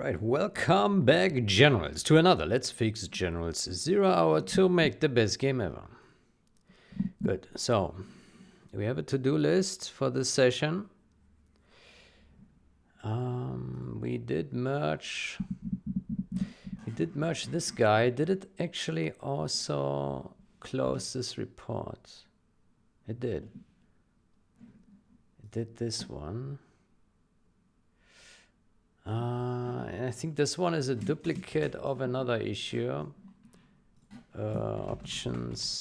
Alright, welcome back, Generals, to another Let's Fix Generals 0 hour to make the best game ever. Good, so we have a to-do list for this session. We did merge this guy. Did it actually also close this report? It did. It did this one. I think this one is a duplicate of another issue. Options.ini.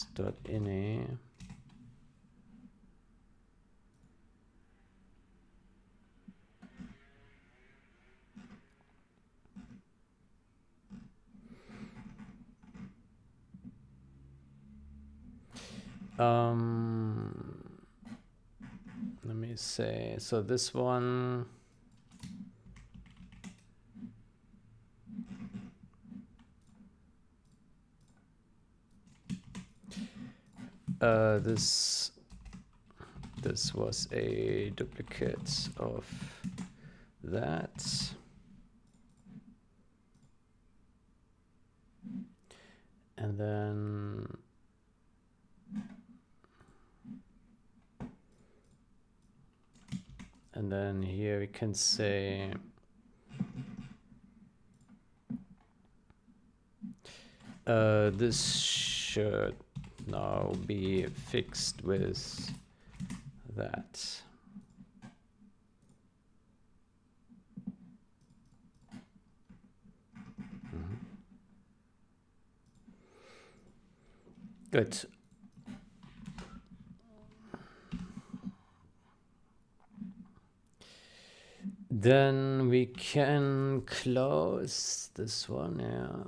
Let me say, so this one, this was a duplicate of that. And then here we can say this should now be fixed with that. Good. Then we can close this one, yeah.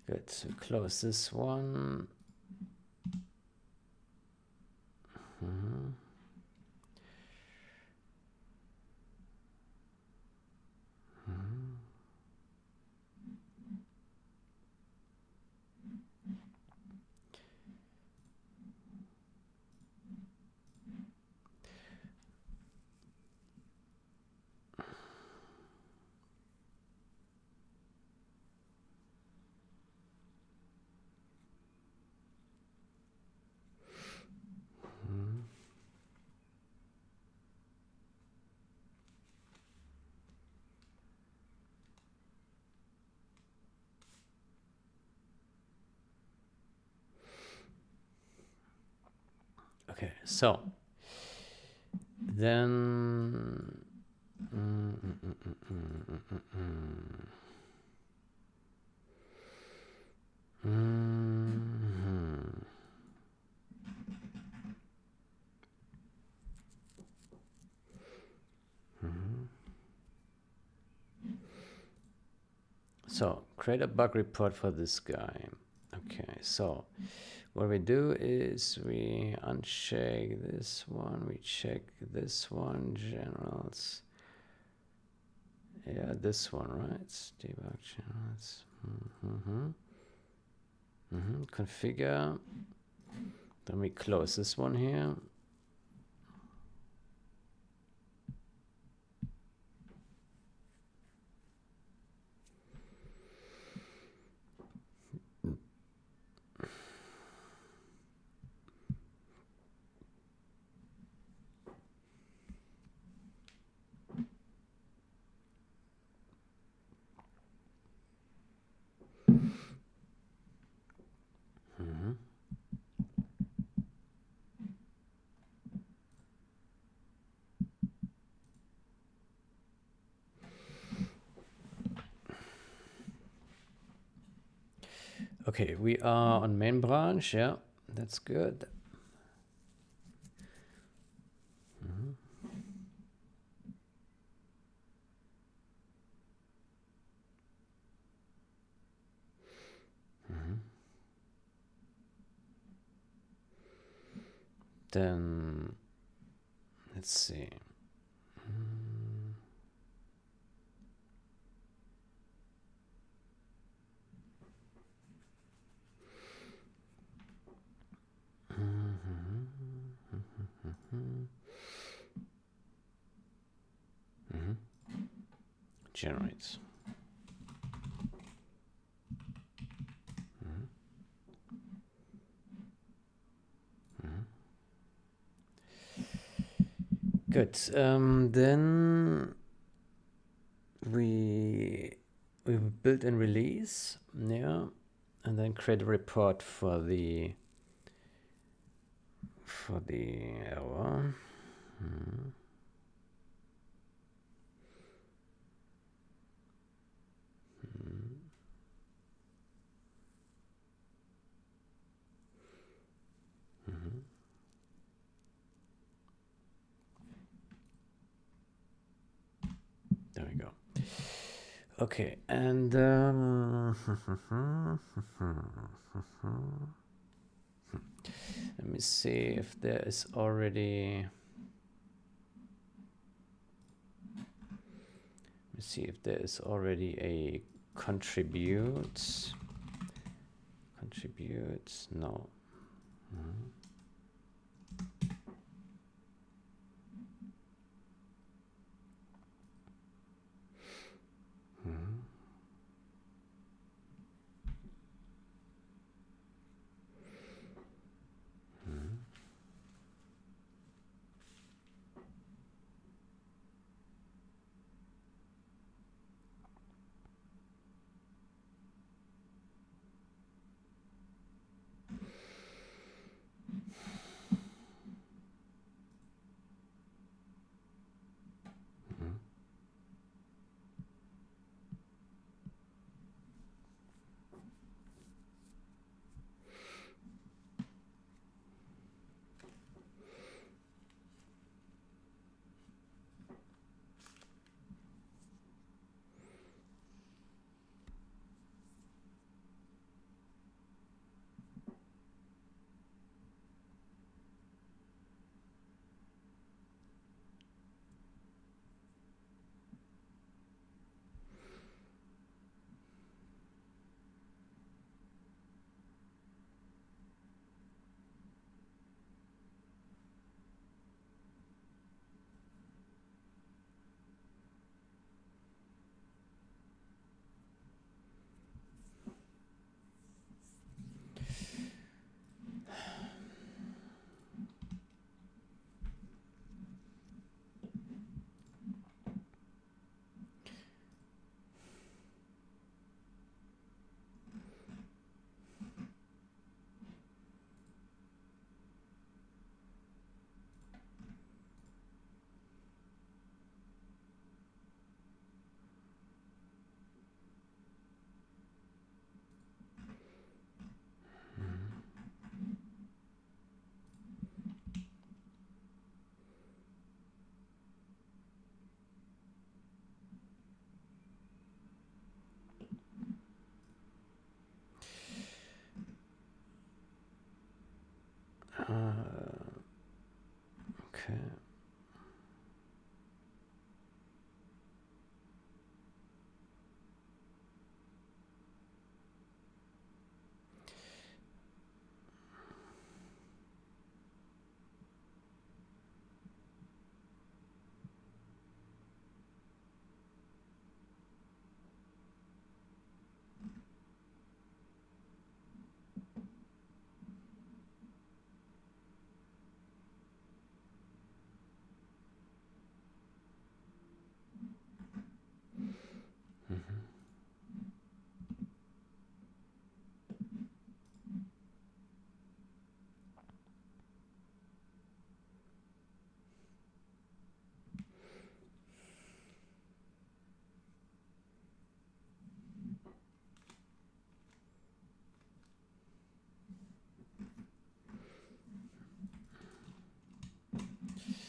Good, so close this one. Okay, so then so create a bug report for this guy. Okay, so what we do is we uncheck this one, we check this one, generals. Yeah, this one, right? Debug generals. Configure. Then we close this one here. Okay, we are on main branch. Yeah, that's good. Then let's see. generates. Good. Then we build and release, yeah, and then create a report for the error. There we go. Okay, and let me see if there is already. Let me see if there is already a contribute. Contributes, no. Okay.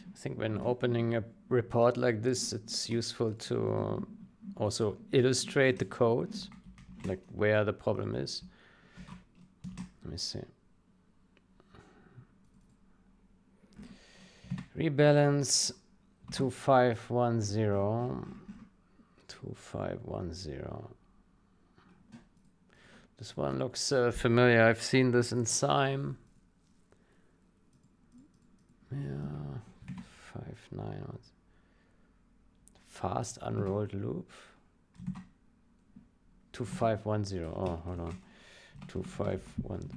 I think when opening a report like this, it's useful to also illustrate the codes, like where the problem is. Let me see. Rebalance 2510. 2510. This one looks familiar. I've seen this in Sime. Yeah. 59. Fast unrolled loop. 2510. Oh, hold on. 2510.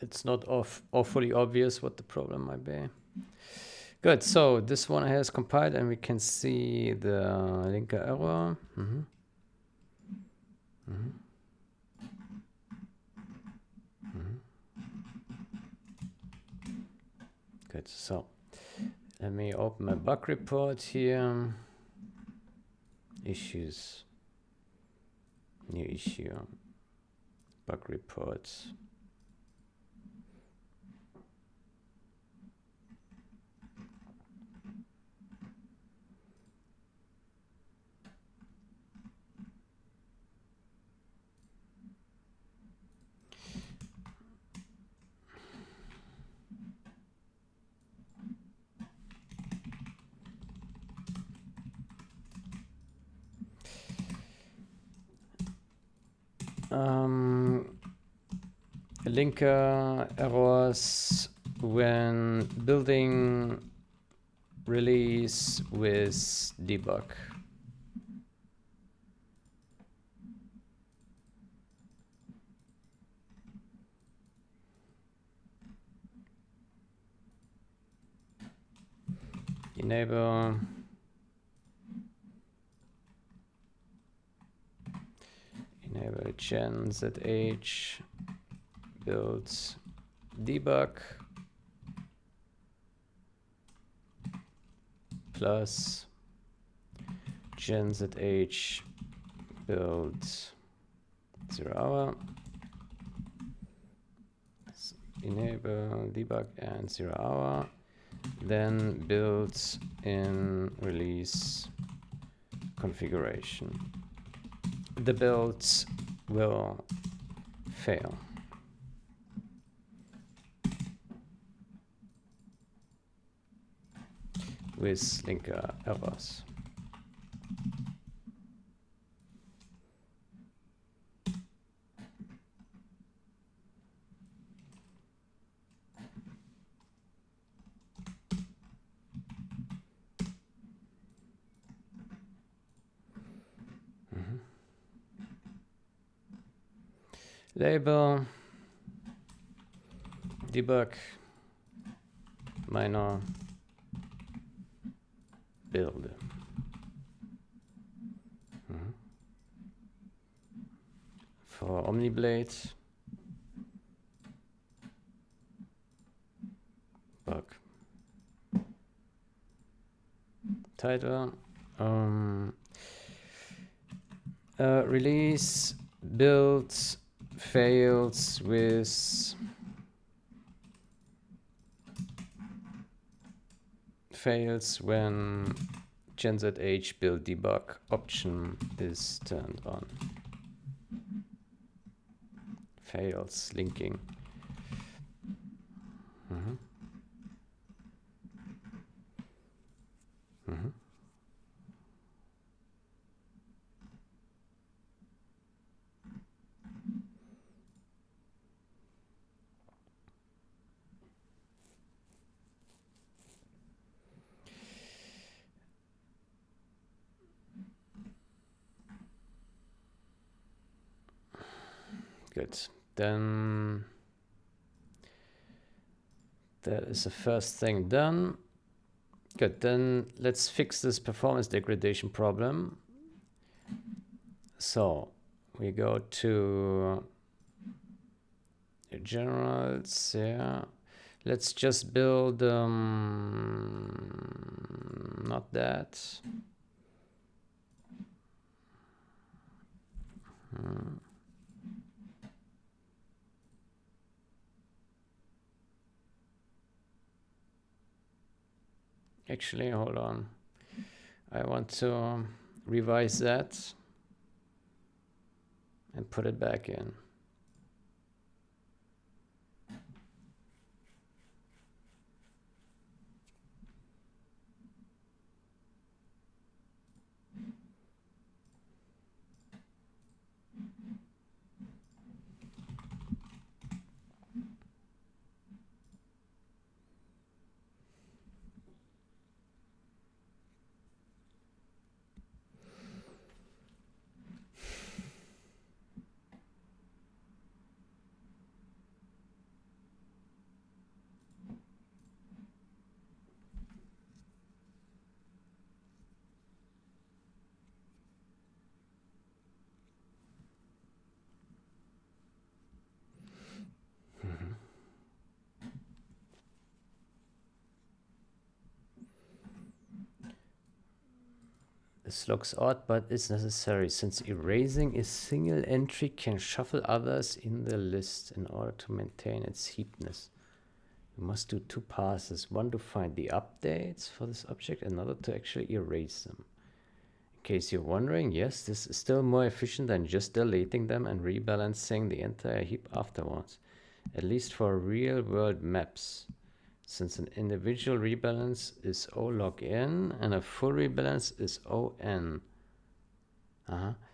It's not awfully obvious what the problem might be. Good, so this one has compiled and we can see the linker error. Good, so let me open my bug report here. Issues, new issue, bug reports. Linker errors when building release with debug. Enable gen zh build debug plus gen zh build 0 hour. Enable debug and 0 hour, then build in release configuration. The builds will fail. With linker errors. Label debug minor build. For OmniBlade bug title release build fails with when gen zh build debug option is turned on. Fails linking. Good. Then that is the first thing done. Good, then let's fix this performance degradation problem. So we go to generals, yeah. Let's just build, not that. Actually, hold on. I want to revise that and put it back in. This looks odd, but it's necessary since erasing a single entry can shuffle others in the list in order to maintain its heapness. We must do two passes, one to find the updates for this object, another to actually erase them. In case you're wondering, yes, this is still more efficient than just deleting them and rebalancing the entire heap afterwards, at least for real-world maps. Since an individual rebalance is O log n and a full rebalance is ON.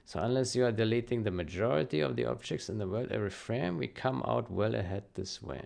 So unless you are deleting the majority of the objects in the world every frame, we come out well ahead this way.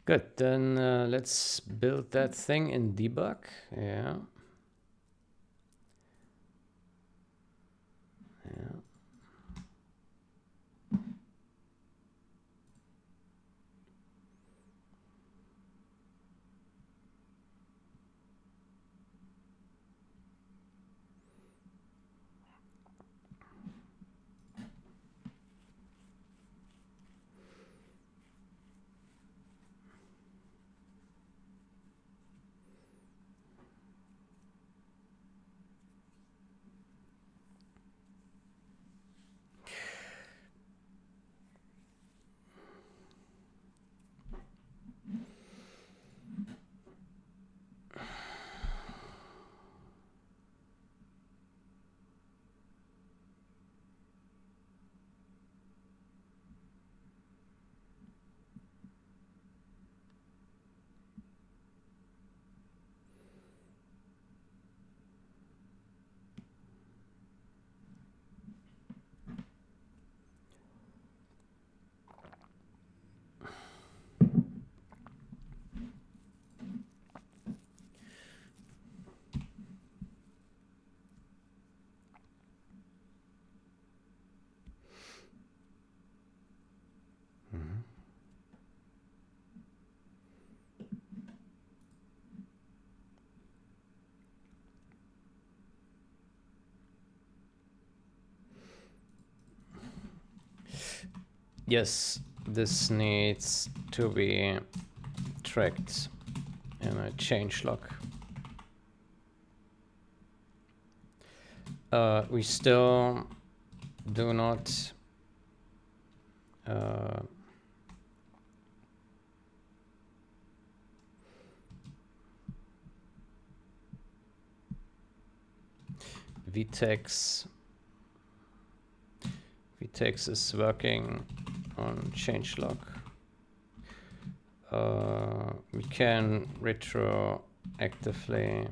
Good, then let's build that thing in debug. Yeah. Yes, this needs to be tracked in a change log. We still do not vtex is working on changelog. We can retroactively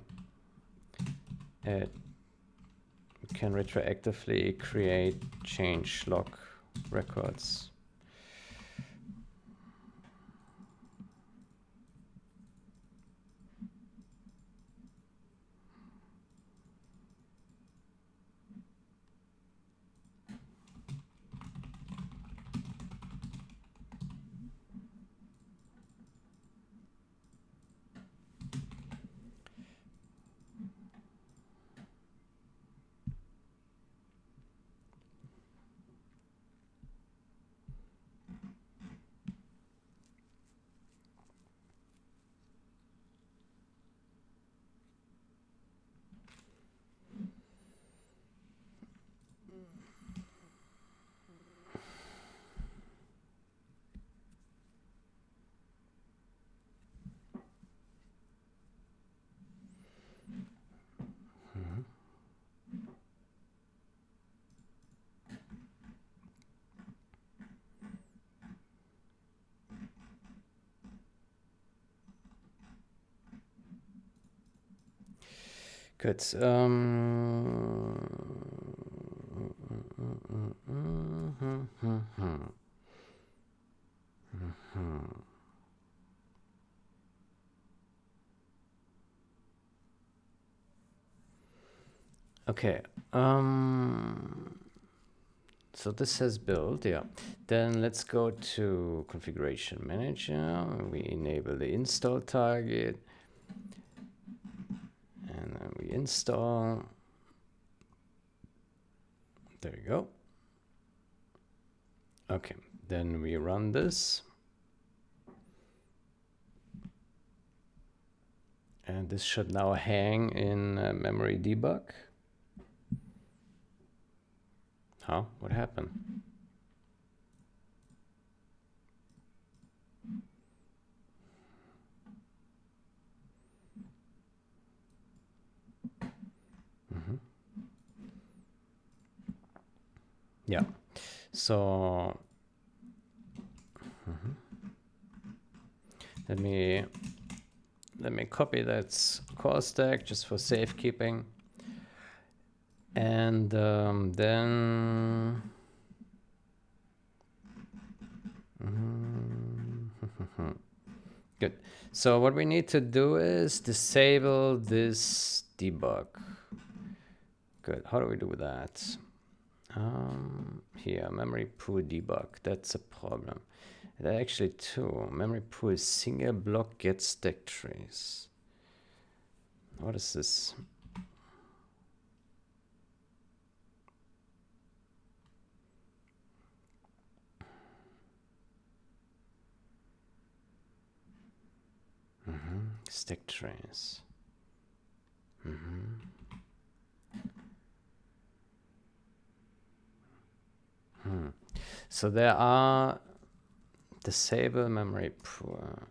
create changelog records. Good. Okay. So this has built, yeah. Then let's go to configuration manager. We enable the install target. And then we install. There we go. Okay, then we run this. And this should now hang in memory debug. Huh? What happened? Yeah. So let me copy that call stack just for safekeeping, and then good. So what we need to do is disable this debug. Good. How do we do that? Here, memory pool debug. That's a problem. There are actually two. Memory pool single block get stack trace. What is this? Stack trace. So there are disable memory pool.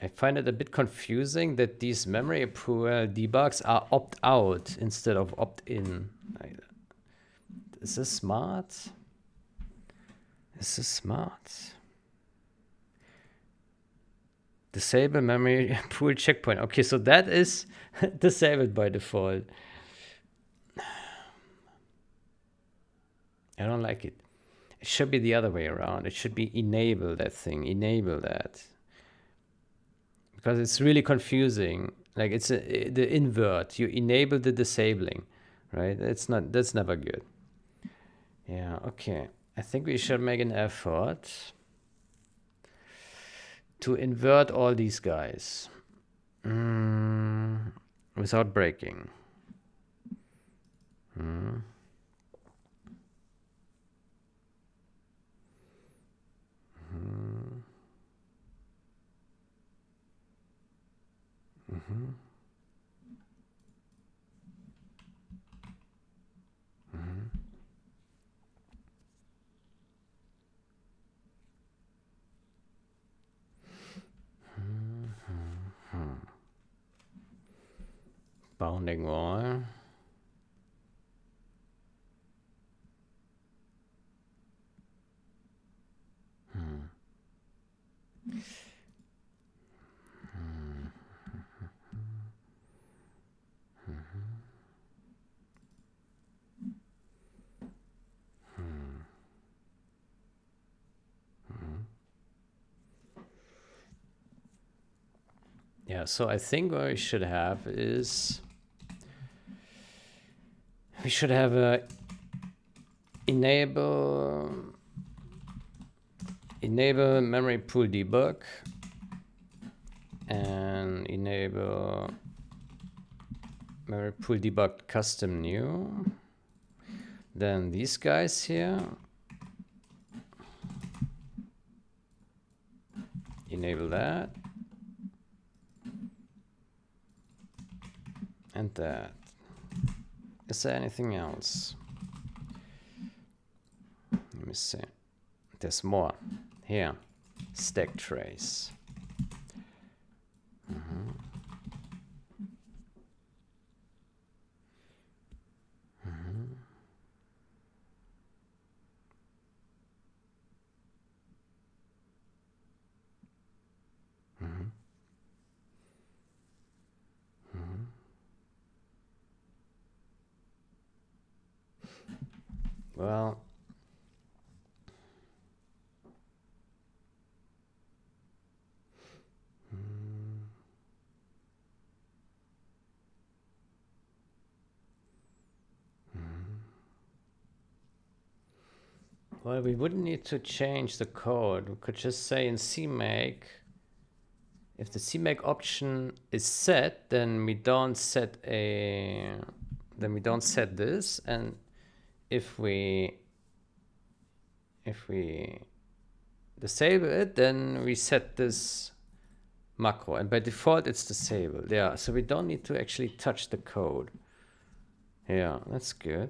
I find it a bit confusing that these memory pool debugs are opt-out instead of opt-in. Is this smart? Is this smart? Disable memory pool checkpoint. Okay, so that is disabled by default. I don't like it. It should be the other way around. It should be enable that thing. Enable that. Because it's really confusing. Like it's the invert. You enable the disabling, right? That's never good. Yeah, okay. I think we should make an effort to invert all these guys without breaking. Bounding wall. Yeah, so I think what we should have is we should have a enable memory pool debug and enable memory pool debug custom new. Then these guys here, enable that and that. Is there anything else? Let me see. There's more here. Stack trace. Well, well, we wouldn't need to change the code. We could just say in CMake, if the CMake option is set, then we don't set this, and if we disable it, then we set this macro, and by default it's disabled. Yeah, so we don't need to actually touch the code. Yeah, that's good.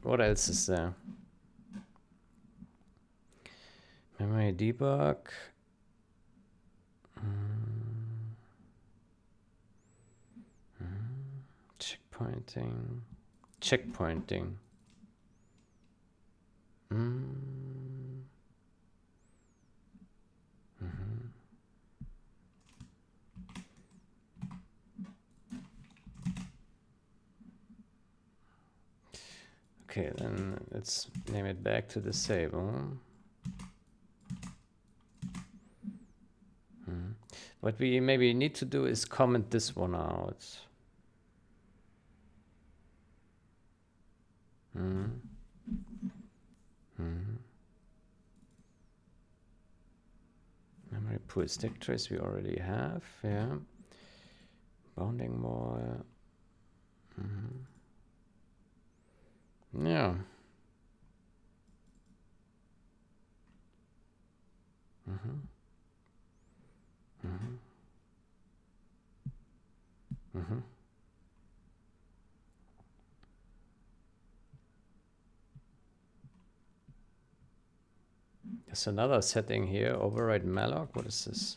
What else is there? Memory debug. Checkpointing. Checkpointing. Okay, then let's name it back to disable. What we maybe need to do is comment this one out. Memory pool stack trace we already have, yeah. Bounding wall. Yeah. There's another setting here, override malloc. What is this?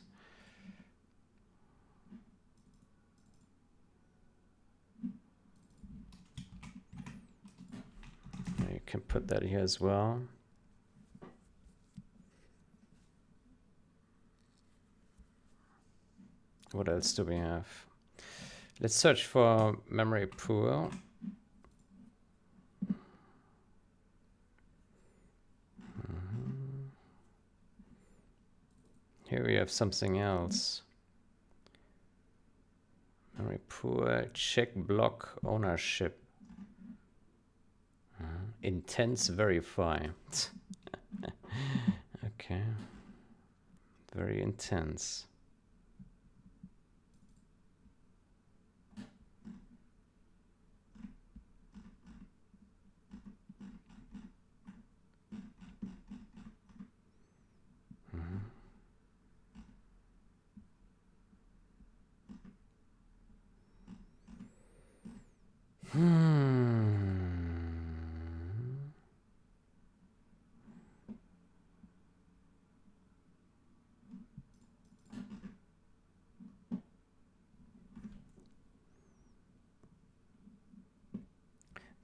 You can put that here as well. What else do we have? Let's search for memory pool. Here we have something else. Memory pool, check block ownership. Intense verify. Okay. Very intense.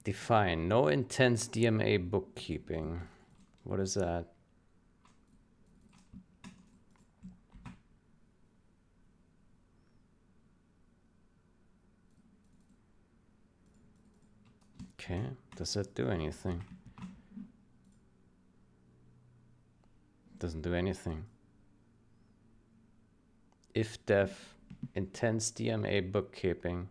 Define no intense DMA bookkeeping. What is that? Okay, does that do anything? Doesn't do anything. If def intense DMA bookkeeping.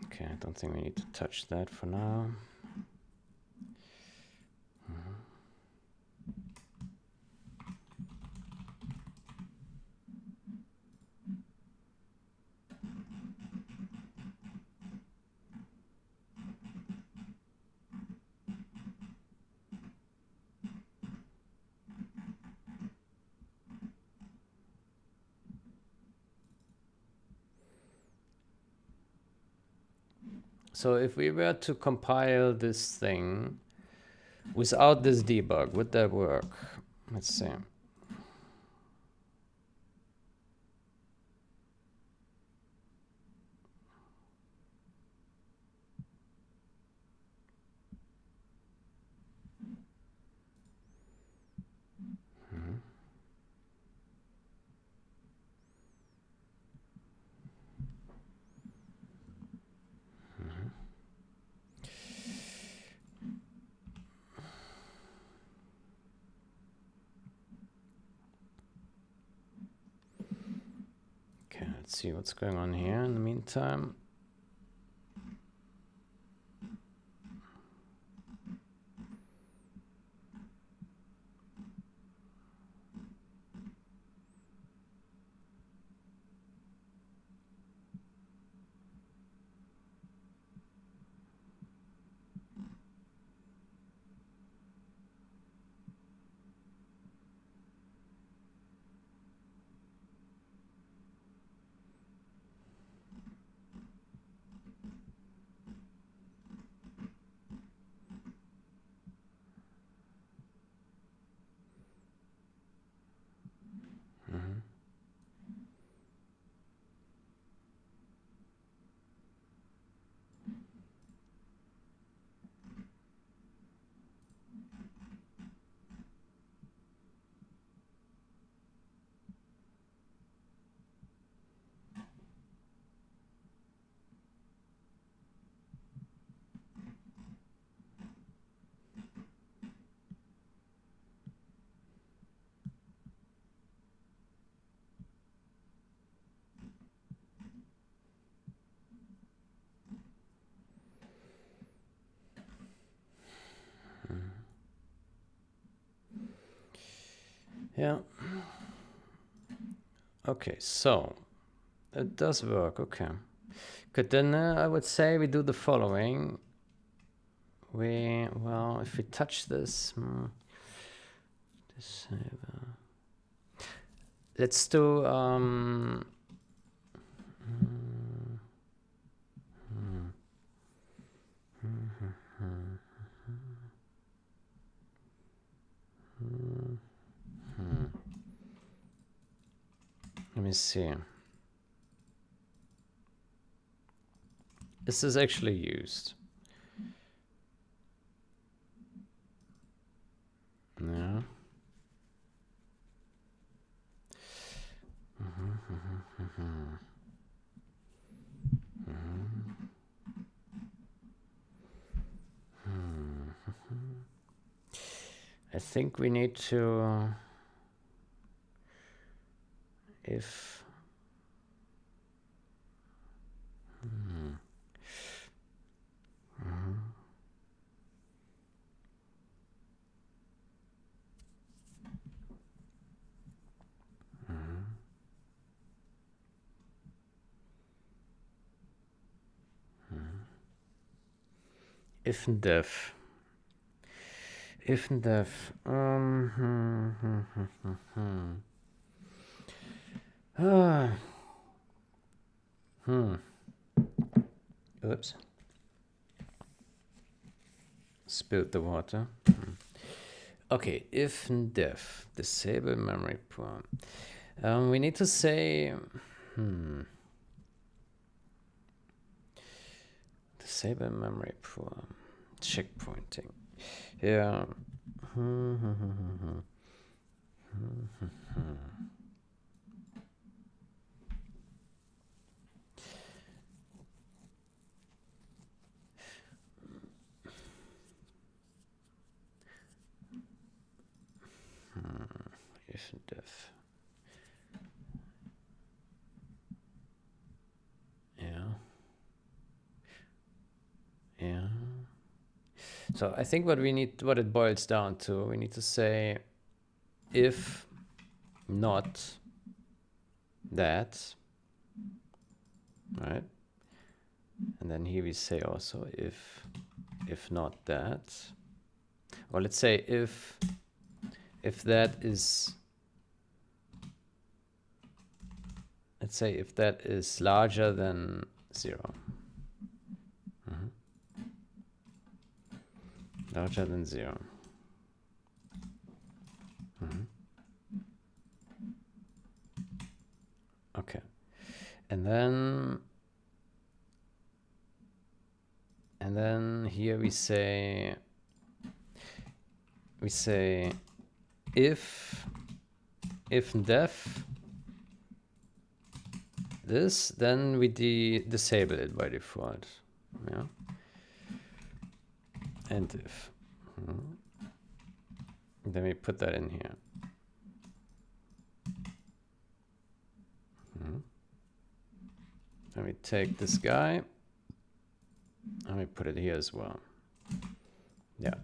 Okay, I don't think we need to touch that for now. So if we were to compile this thing without this debug, would that work? Let's see. Okay, let's see what's going on here in the meantime. Yeah. Okay, so it does work. Okay. Good. Then I would say we do the following. Well, if we touch this, disable. Let's do let me see. This is actually used. Yeah. I think we need to if if and def oops. spilled the water. Okay, if def disable memory pool. We need to say disable memory pool. Checkpointing. Yeah. If def. Yeah. Yeah. So I think what it boils down to, we need to say if not that, right? And then here we say also if not that, or let's say if that is, let's say if that is larger than 0. Larger than 0. Okay. And then here we say if def this, then we disable it by default. Yeah. And if. Then we put that in here. And we take this guy and we put it here as well. Yeah.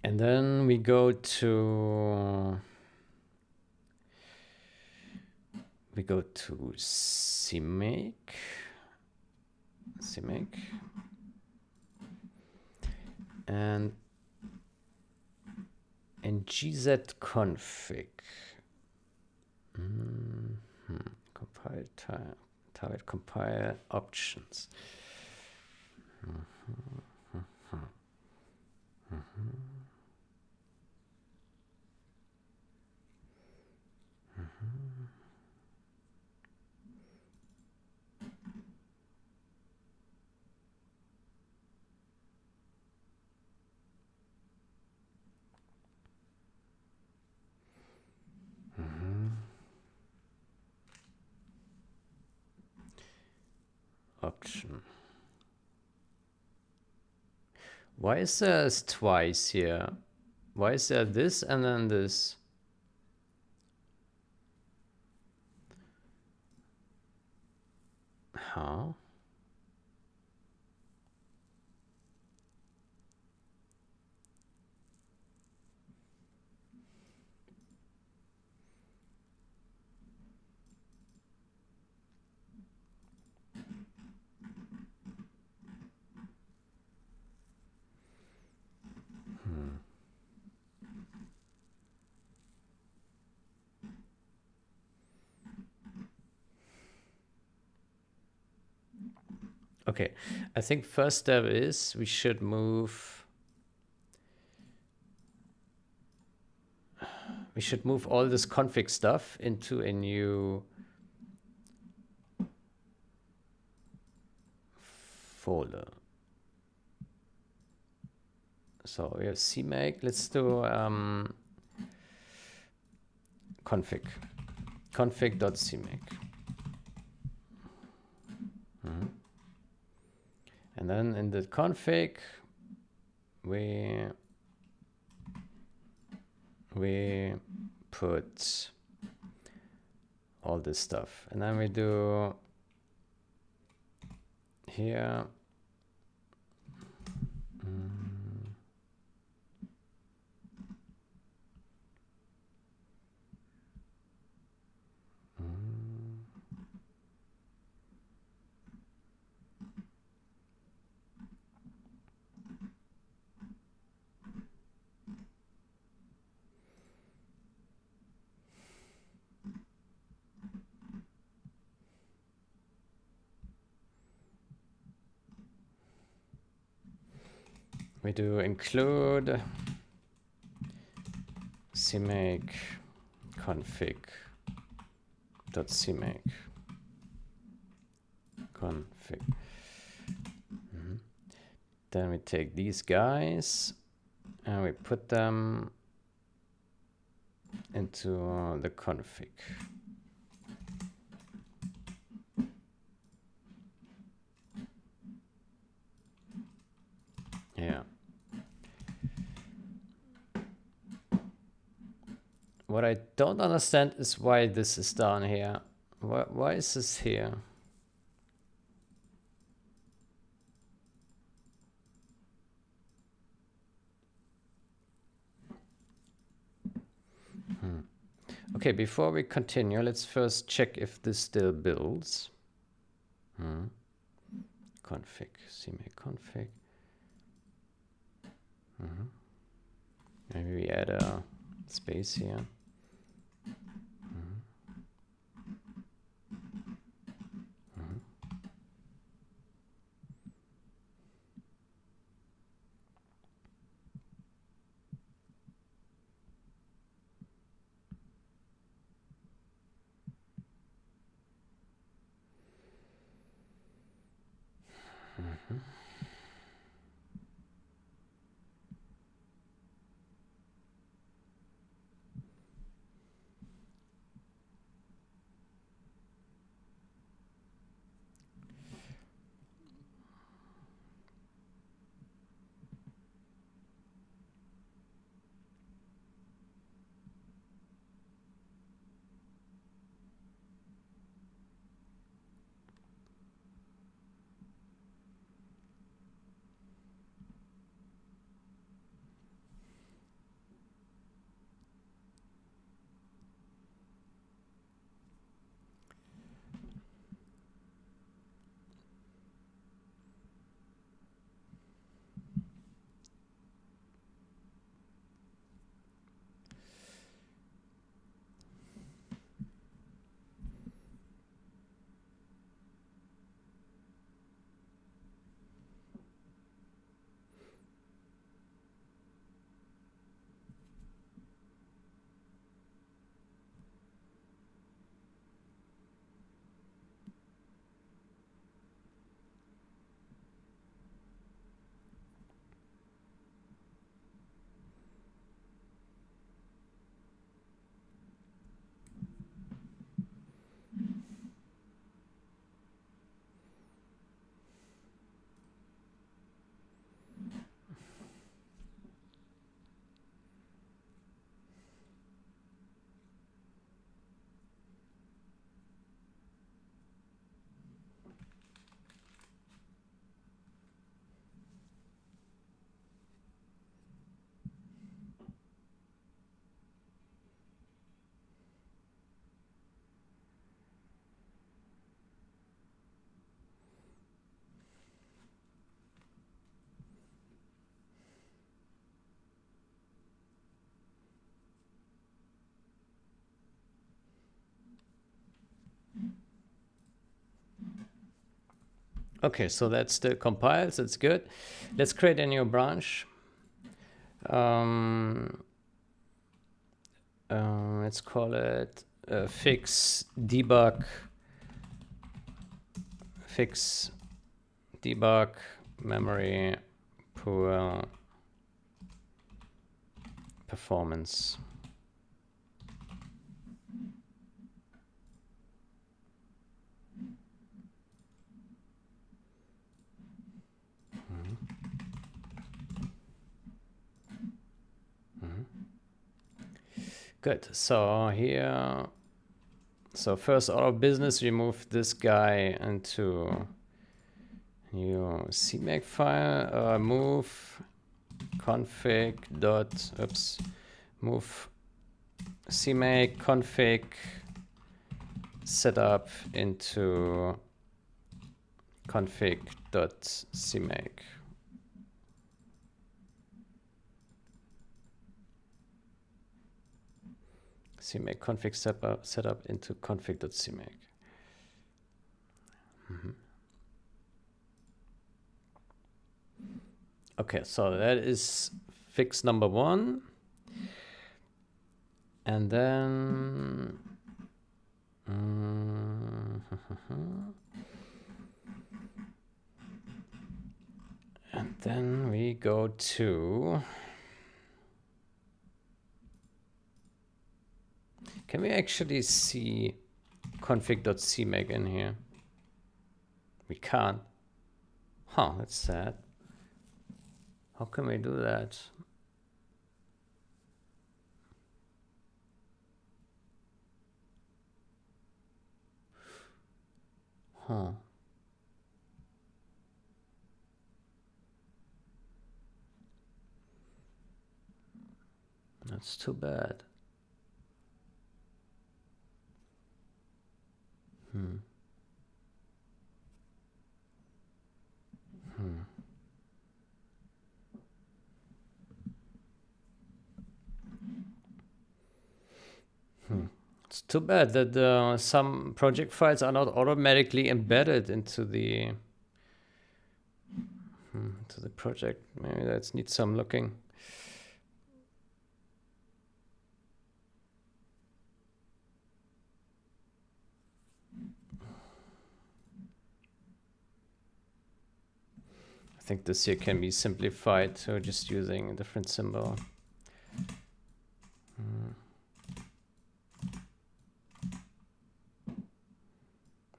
And then we go to CMake. And in gzconfig, compile target compile options. Option. Why is there twice here? Why is there this and then this? How? Okay, I think first step is we should move all this config stuff into a new folder. So we have CMake. Let's do config.cmake. And then in the config, we put all this stuff. And then we do here. we do include cmake config.cmake config. Then we take these guys and we put them into the config. Yeah. What I don't understand is why this is down here. Why is this here? Okay, before we continue, let's first check if this still builds. Config, cmake config. Maybe we add a space here. Okay, so that still compiles. It's good. Let's create a new branch. Let's call it fix debug memory pool performance. Good. So here, so first order of business, we move this guy into new CMake file. Move config dot move CMake config setup into config dot CMake. CMake config setup into config.cmake. Okay, so that is fix number 1. And then and then we go to, can we actually see config.cmake in here? We can't. Huh, that's sad. How can we do that? Huh. That's too bad. It's too bad that some project files are not automatically embedded into the project. Maybe that needs some looking. I think this here can be simplified, so just using a different symbol.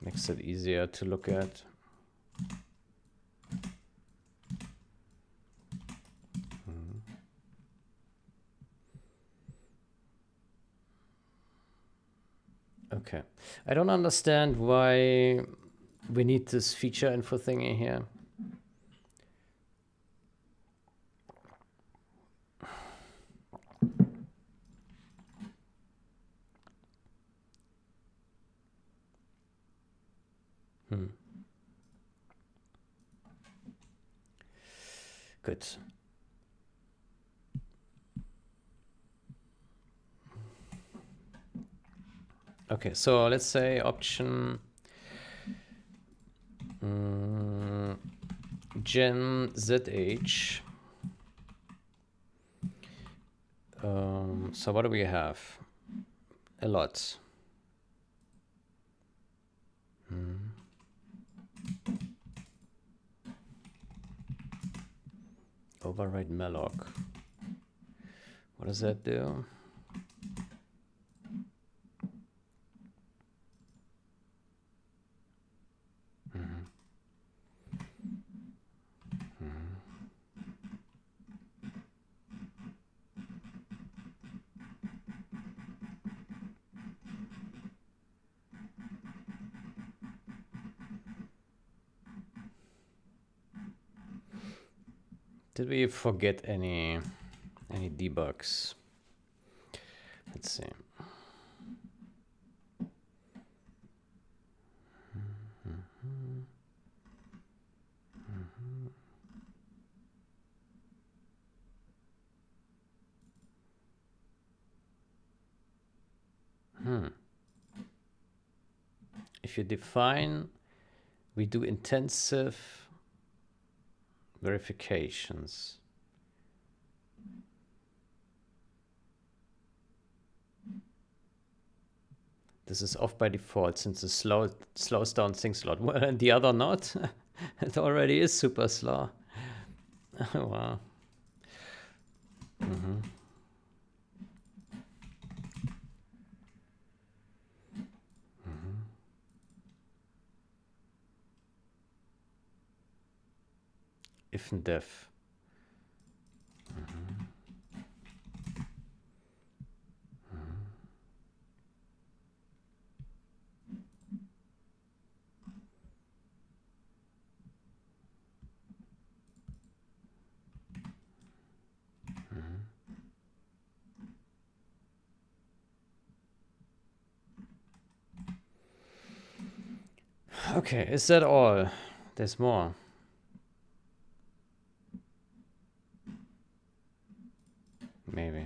Makes it easier to look at. Okay. I don't understand why we need this feature info thingy here. Good. Okay, so let's say option gen zh. So what do we have? A lot. Override malloc. What does that do? Did we forget any debugs? Let's see. If you define, we do intensive verifications. This is off by default since it slows down things a lot. Well, and the other not. It already is super slow. Wow. If and def. Okay, is that all? There's more. Maybe.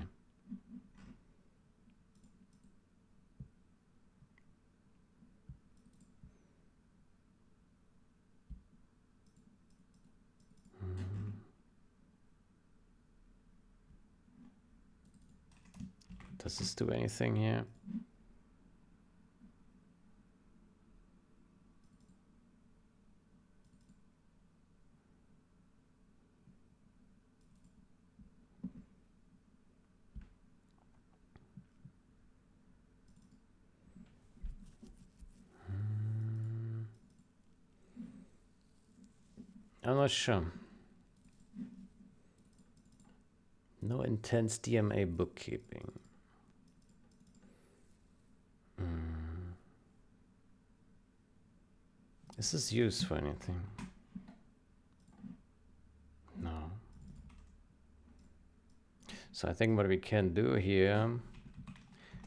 Does this do anything here? I'm not sure. No intense DMA bookkeeping. Is this used for anything? No. So I think what we can do here,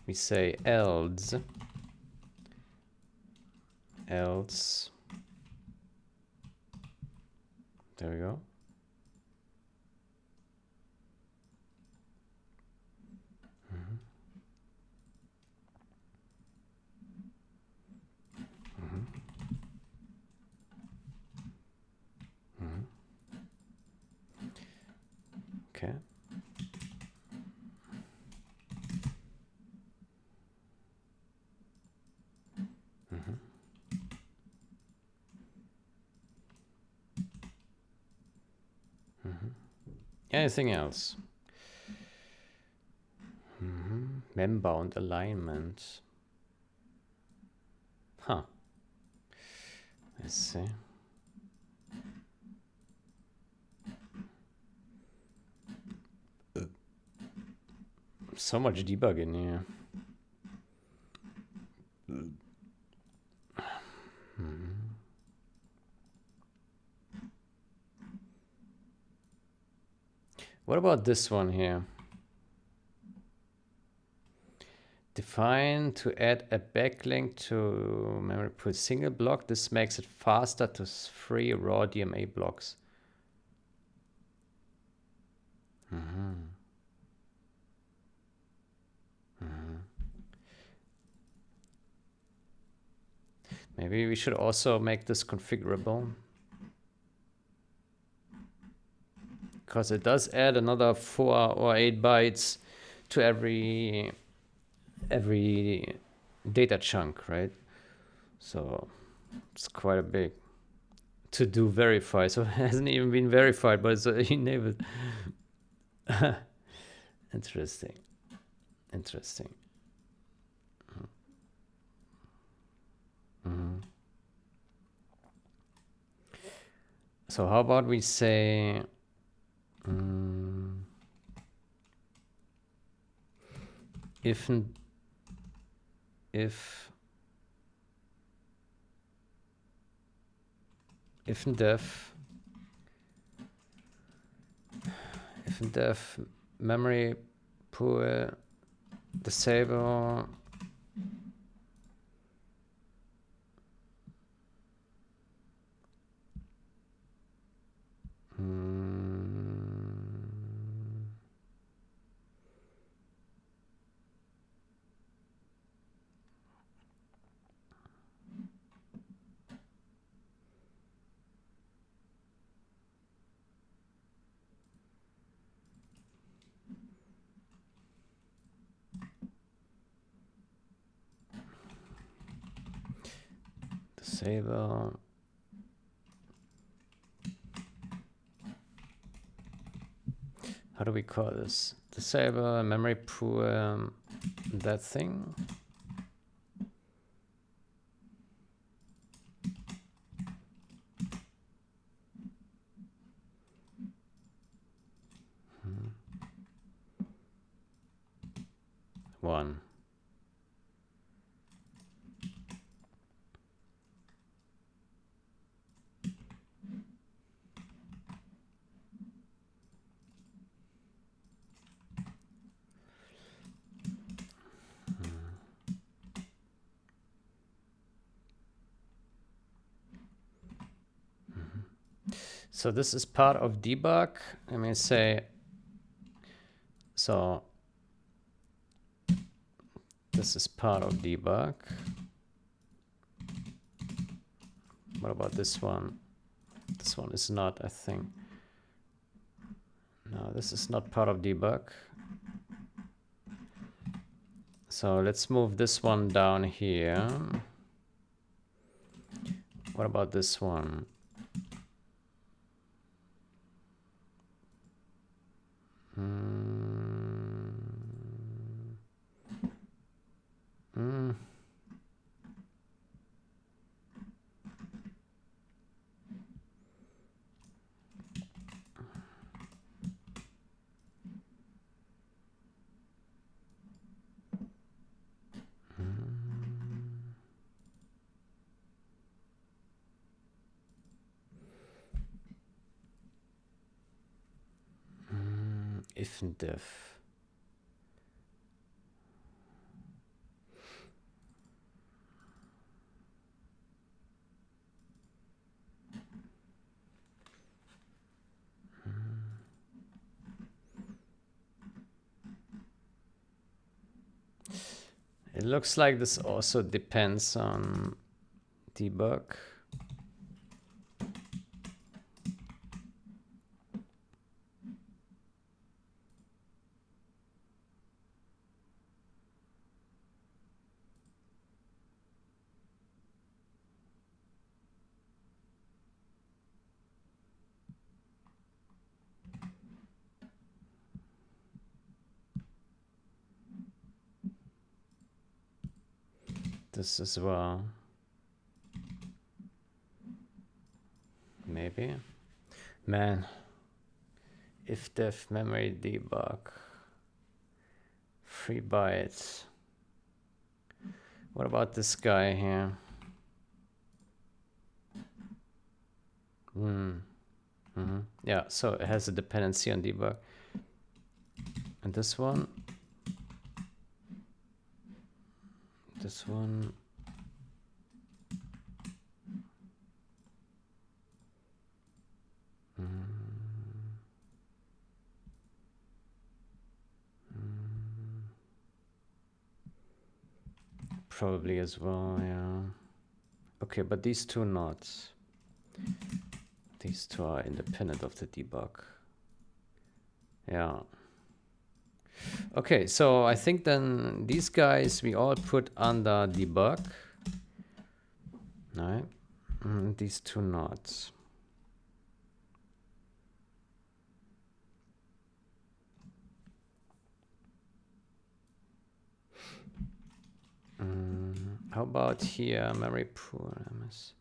we say else. There we go. Okay. Anything else? Membound alignment. Huh. Let's see. So much debug in here. What about this one here? Define to add a backlink to memory pool single block. This makes it faster to free raw DMA blocks. Maybe we should also make this configurable, because it does add another 4 or 8 bytes to every data chunk, right? So it's quite a big to do verify. So it hasn't even been verified, but it's enabled. Interesting. So how about we say if def memory pool disable disable how do we call this? Disable memory pool that thing. One. So this is part of debug. Let me say, so this is part of debug. What about this one? This one is not, I think. No, this is not part of debug. So let's move this one down here. What about this one? If and def. It looks like this also depends on debug. This as well. Maybe. Man. If def memory debug. 3 bytes. What about this guy here? Yeah, so it has a dependency on debug. And this one. This one. Probably as well, yeah. Okay, but these two not. These two are independent of the debug. Yeah. Okay, so I think then these guys we all put under debug. Right? These two not. How about here, memory pool, MS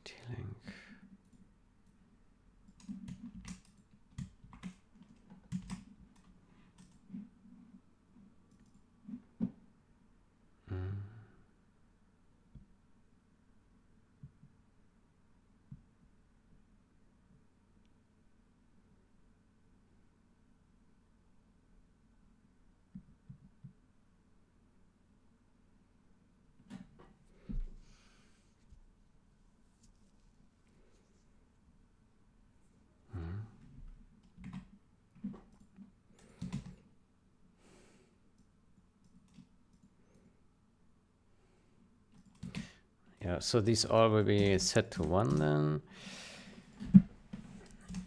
D-Link. Yeah, so these all will be set to 1 then.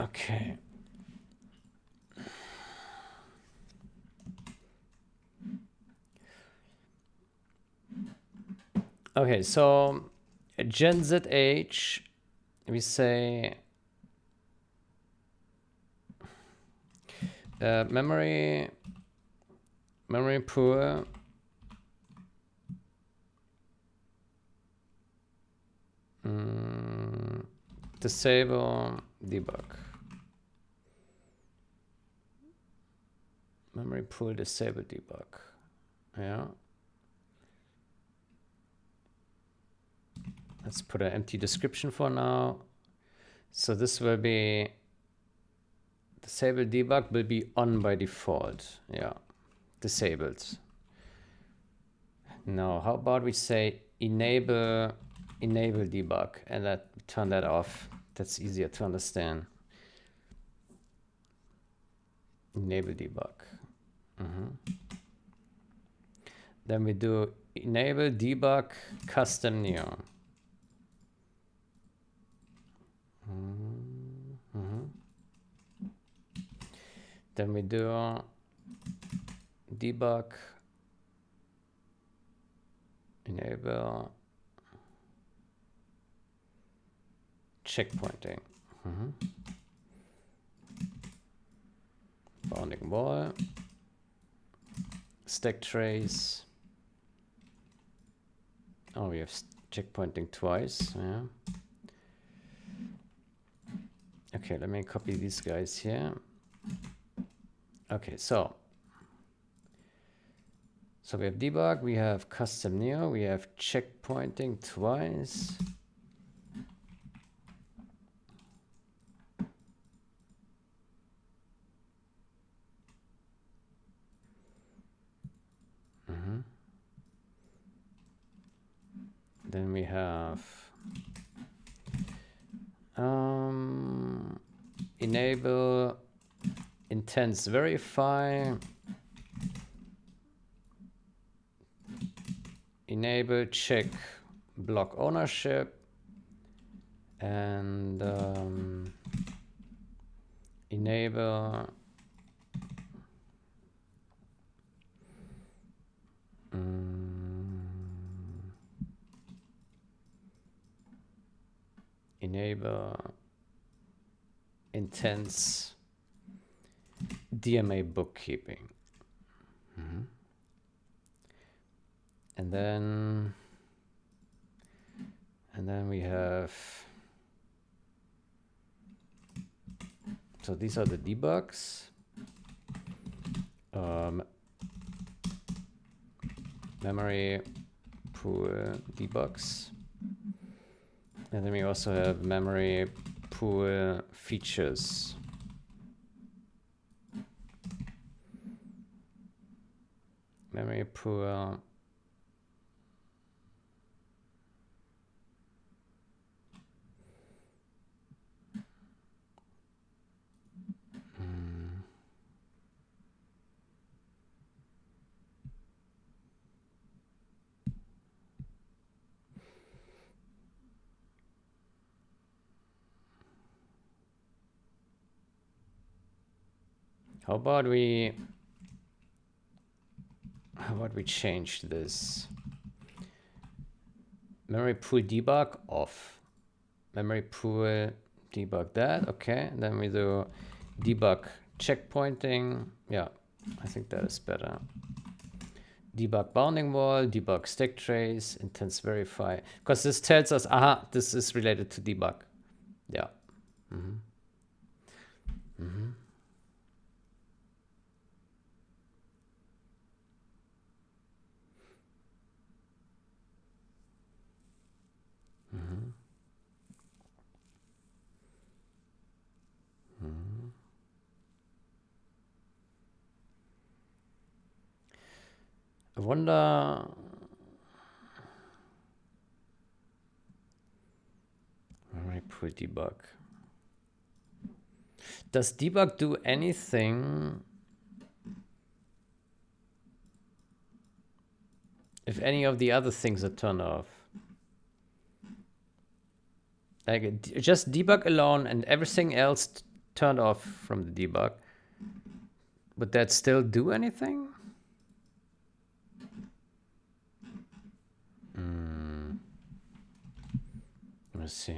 Okay. Okay, so gen ZH, we say memory pool disable debug. Memory pool disable debug. Yeah. Let's put an empty description for now. So this will be disable debug will be on by default. Yeah. Disabled. Now, how about we say enable debug and turn that off. That's easier to understand. Enable debug. Then we do enable debug custom new. Then we do debug enable checkpointing. Bounding wall, stack trace. Oh, we have checkpointing twice. Yeah. Okay, let me copy these guys here. Okay, so we have debug, we have custom neo, we have checkpointing twice. Then we have enable intense verify, enable check block ownership, and enable enable intense DMA bookkeeping. And then we have, so these are the debugs. Memory pool debugs. And then we also have memory pool features. Memory pool how about we change this? Memory pool debug off. Memory pool debug that. Okay. And then we do debug checkpointing. Yeah, I think that is better. Debug bounding wall, debug stack trace, intense verify. Because this tells us, aha, this is related to debug. Yeah. I wonder. Memory pool debug. Does debug do anything if any of the other things are turned off? Like just debug alone and everything else turned off from the debug. Would that still do anything? Let's see.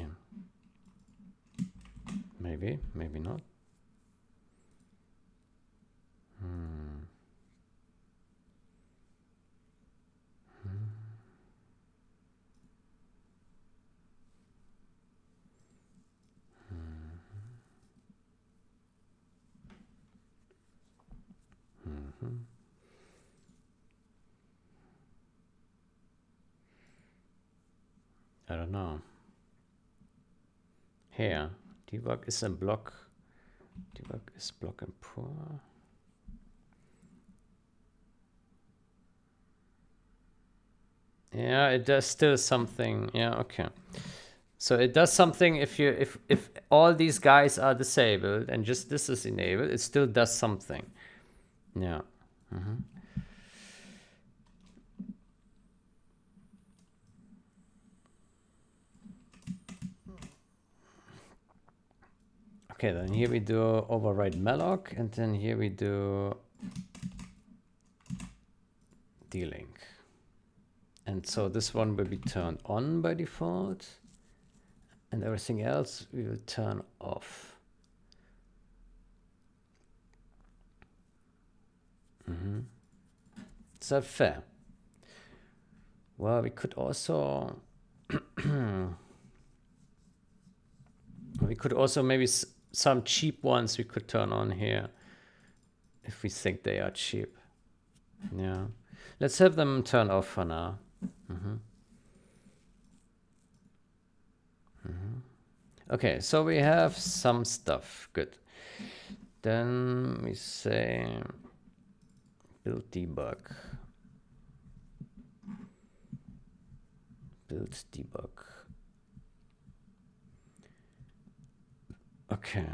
Maybe, maybe not. I don't know. Here, debug is a block. Debug is block and poor. Yeah, it does still something. Yeah, okay. So it does something if all these guys are disabled and just this is enabled, it still does something. Yeah. Okay, then here we do override malloc, and then here we do delink. And And so this one will be turned on by default, and everything else we will turn off. Is that fair? Well, we could also maybe some cheap ones we could turn on here if we think they are cheap. Yeah, let's have them turn off for now. Okay, so we have some stuff. Good. Then we say build debug. Build debug. Okay.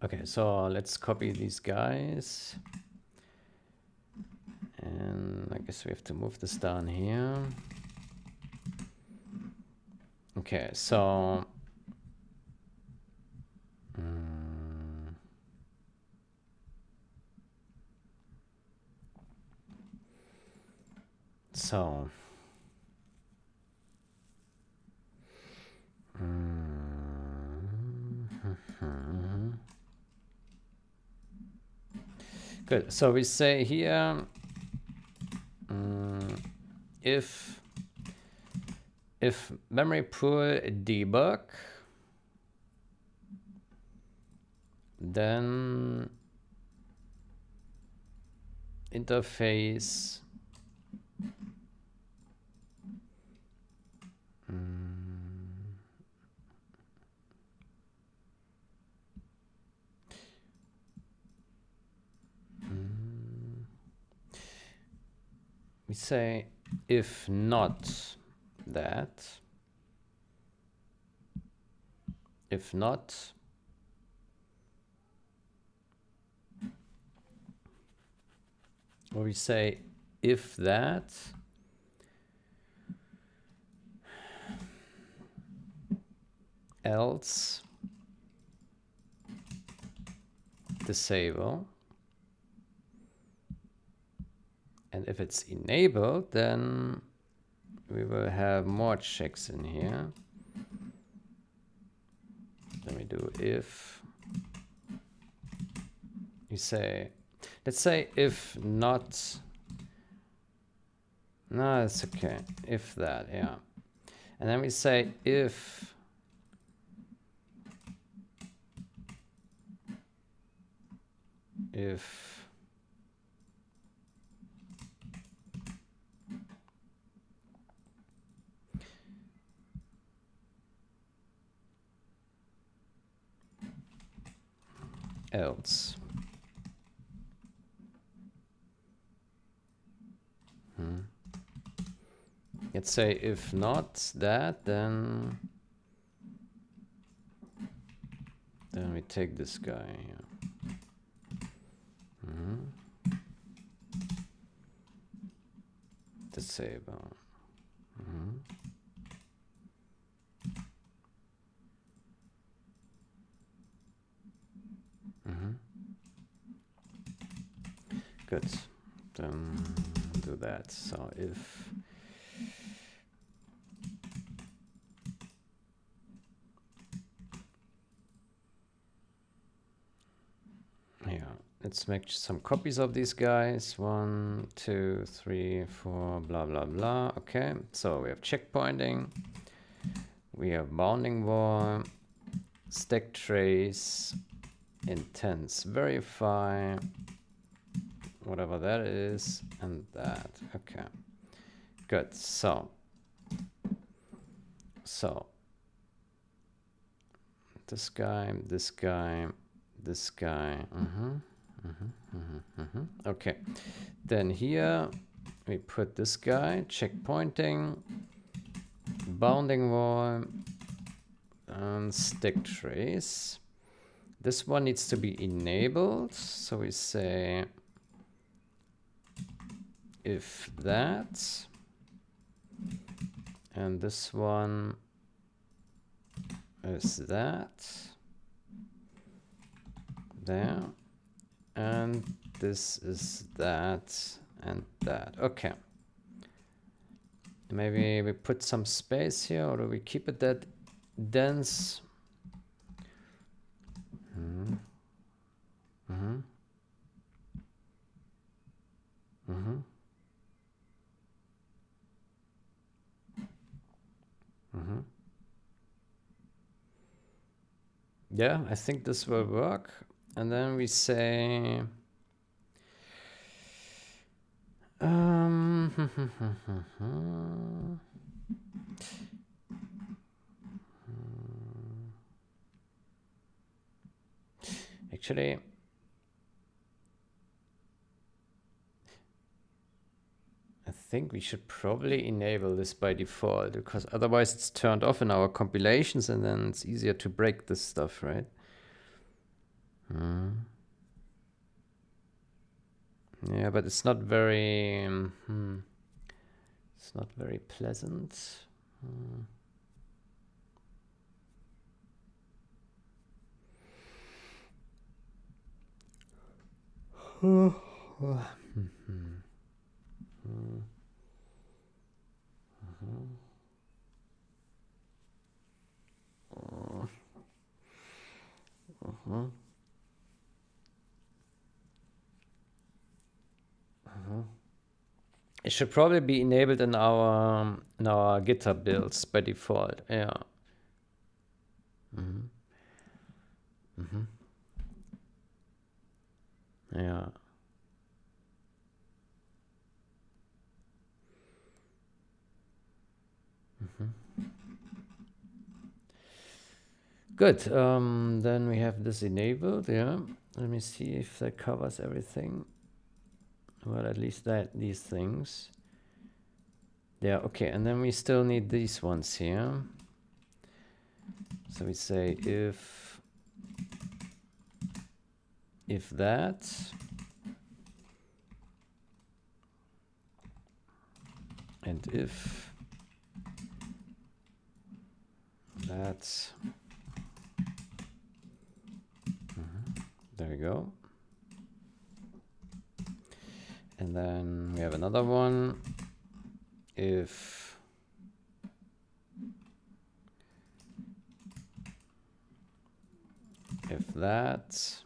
Okay, so let's copy these guys. And I guess we have to move this down here. Okay, so good. So we say here if memory pool debug, then interface we say if not that, if not, or we say if that, else disable. And if it's enabled, then we will have more checks in here. Then we do if. You say, let's say if not. No, it's okay. If that, yeah. And then we say if else. Let's say if not that, then we take this guy here. Disable. Good. Then do that. So if let's make some copies of these guys. 1, 2, 3, 4, blah, blah, blah. Okay, so we have checkpointing. We have bounding wall, stack trace, intense verify, whatever that is, and that. Okay, good. So this guy, this guy, this guy. Okay, then here we put this guy, checkpointing, bounding wall, and stack trace. This one needs to be enabled, so we say if that, and this one is that, there, and this is that and that. Okay. Maybe we put some space here, or do we keep it that dense? Mm-hmm. Mm-hmm. Mm-hmm. Mm-hmm. Yeah, I think this will work. And then we say, actually, I think we should probably enable this by default, because otherwise it's turned off in our compilations and then it's easier to break this stuff, right? Yeah, but it's not very, it's not very pleasant. It should probably be enabled in our GitHub builds by default. Yeah. Yeah. Good. Then we have this enabled. Yeah. Let me see if that covers everything. Well, at least these things. Yeah. Okay. And then we still need these ones here. So we say if that, and if that. There we go. And then we have another one. If that,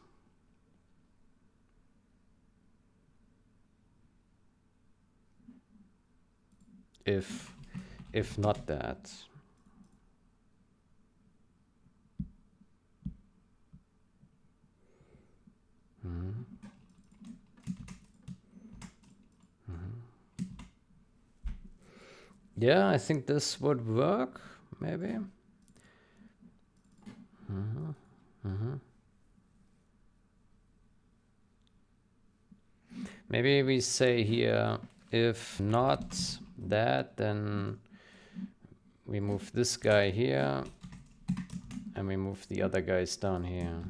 if not that. Yeah, I think this would work, maybe. Maybe we say here, if not that, then we move this guy here, and we move the other guys down here.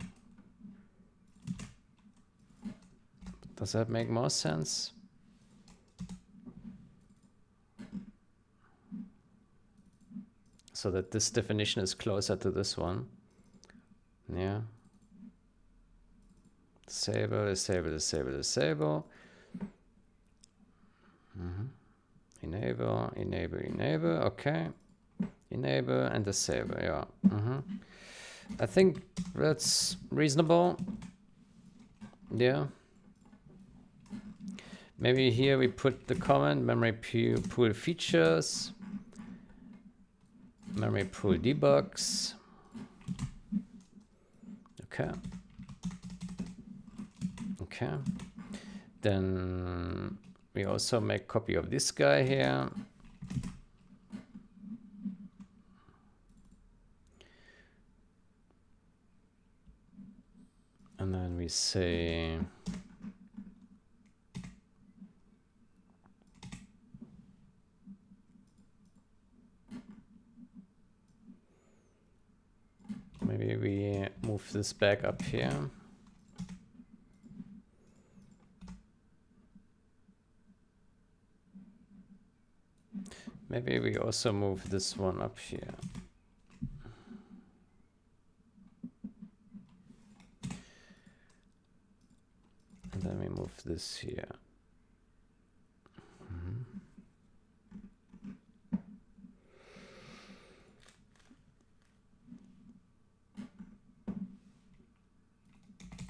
Does that make more sense? So that this definition is closer to this one. Yeah. Disable, disable, disable, disable. Enable, enable, enable. Okay. Enable and disable. Yeah. I think that's reasonable. Yeah. Maybe here we put the comment memory pool features, memory pool debugs. Okay. Okay. Then we also make copy of this guy here. And then we say maybe we move this back up here. Maybe we also move this one up here. And then we move this here.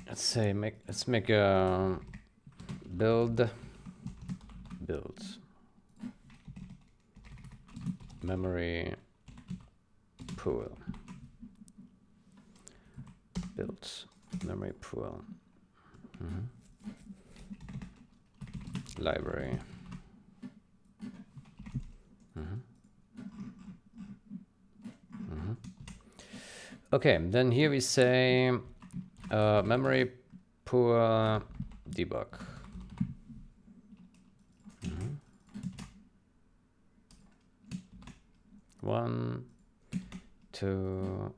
Let's make a build memory pool. Build memory pool. Library. Okay, then here we say memory pool debug. 1, 2,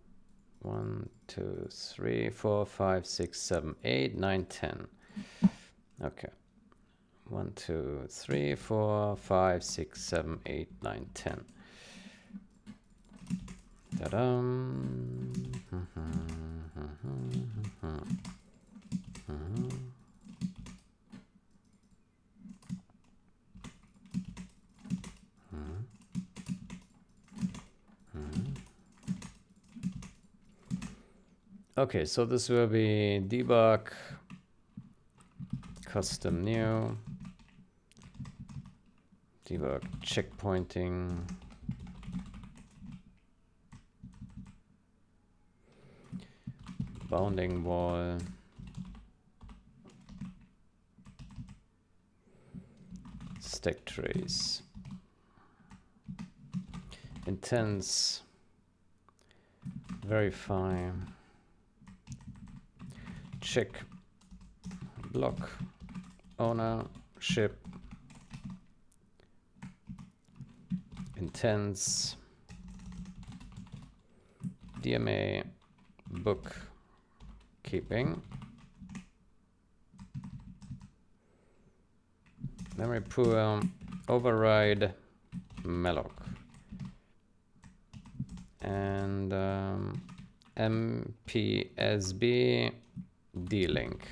1, 2, 3, 4, 5, 6, 7, 8, 9, 10. Okay. 1, 2, 3, 4, 5, 6, 7, 8, 9, 10. Ta-dum. Okay, so this will be debug, custom new, debug checkpointing, bounding wall, stack trace, intense, verify, check, block, ownership, intense, DMA, book, keeping, memory pool, override, malloc, and mpsb d-link.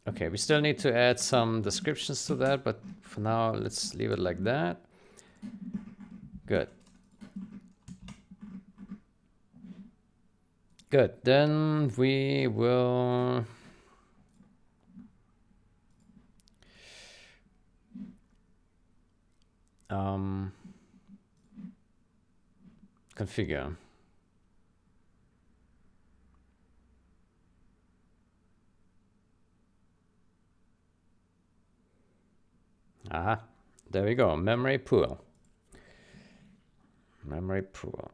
Okay, we still need to add some descriptions to that, but for now, let's leave it like that. Good. Good, then we will configure. Aha, there we go, memory pool. Memory pool.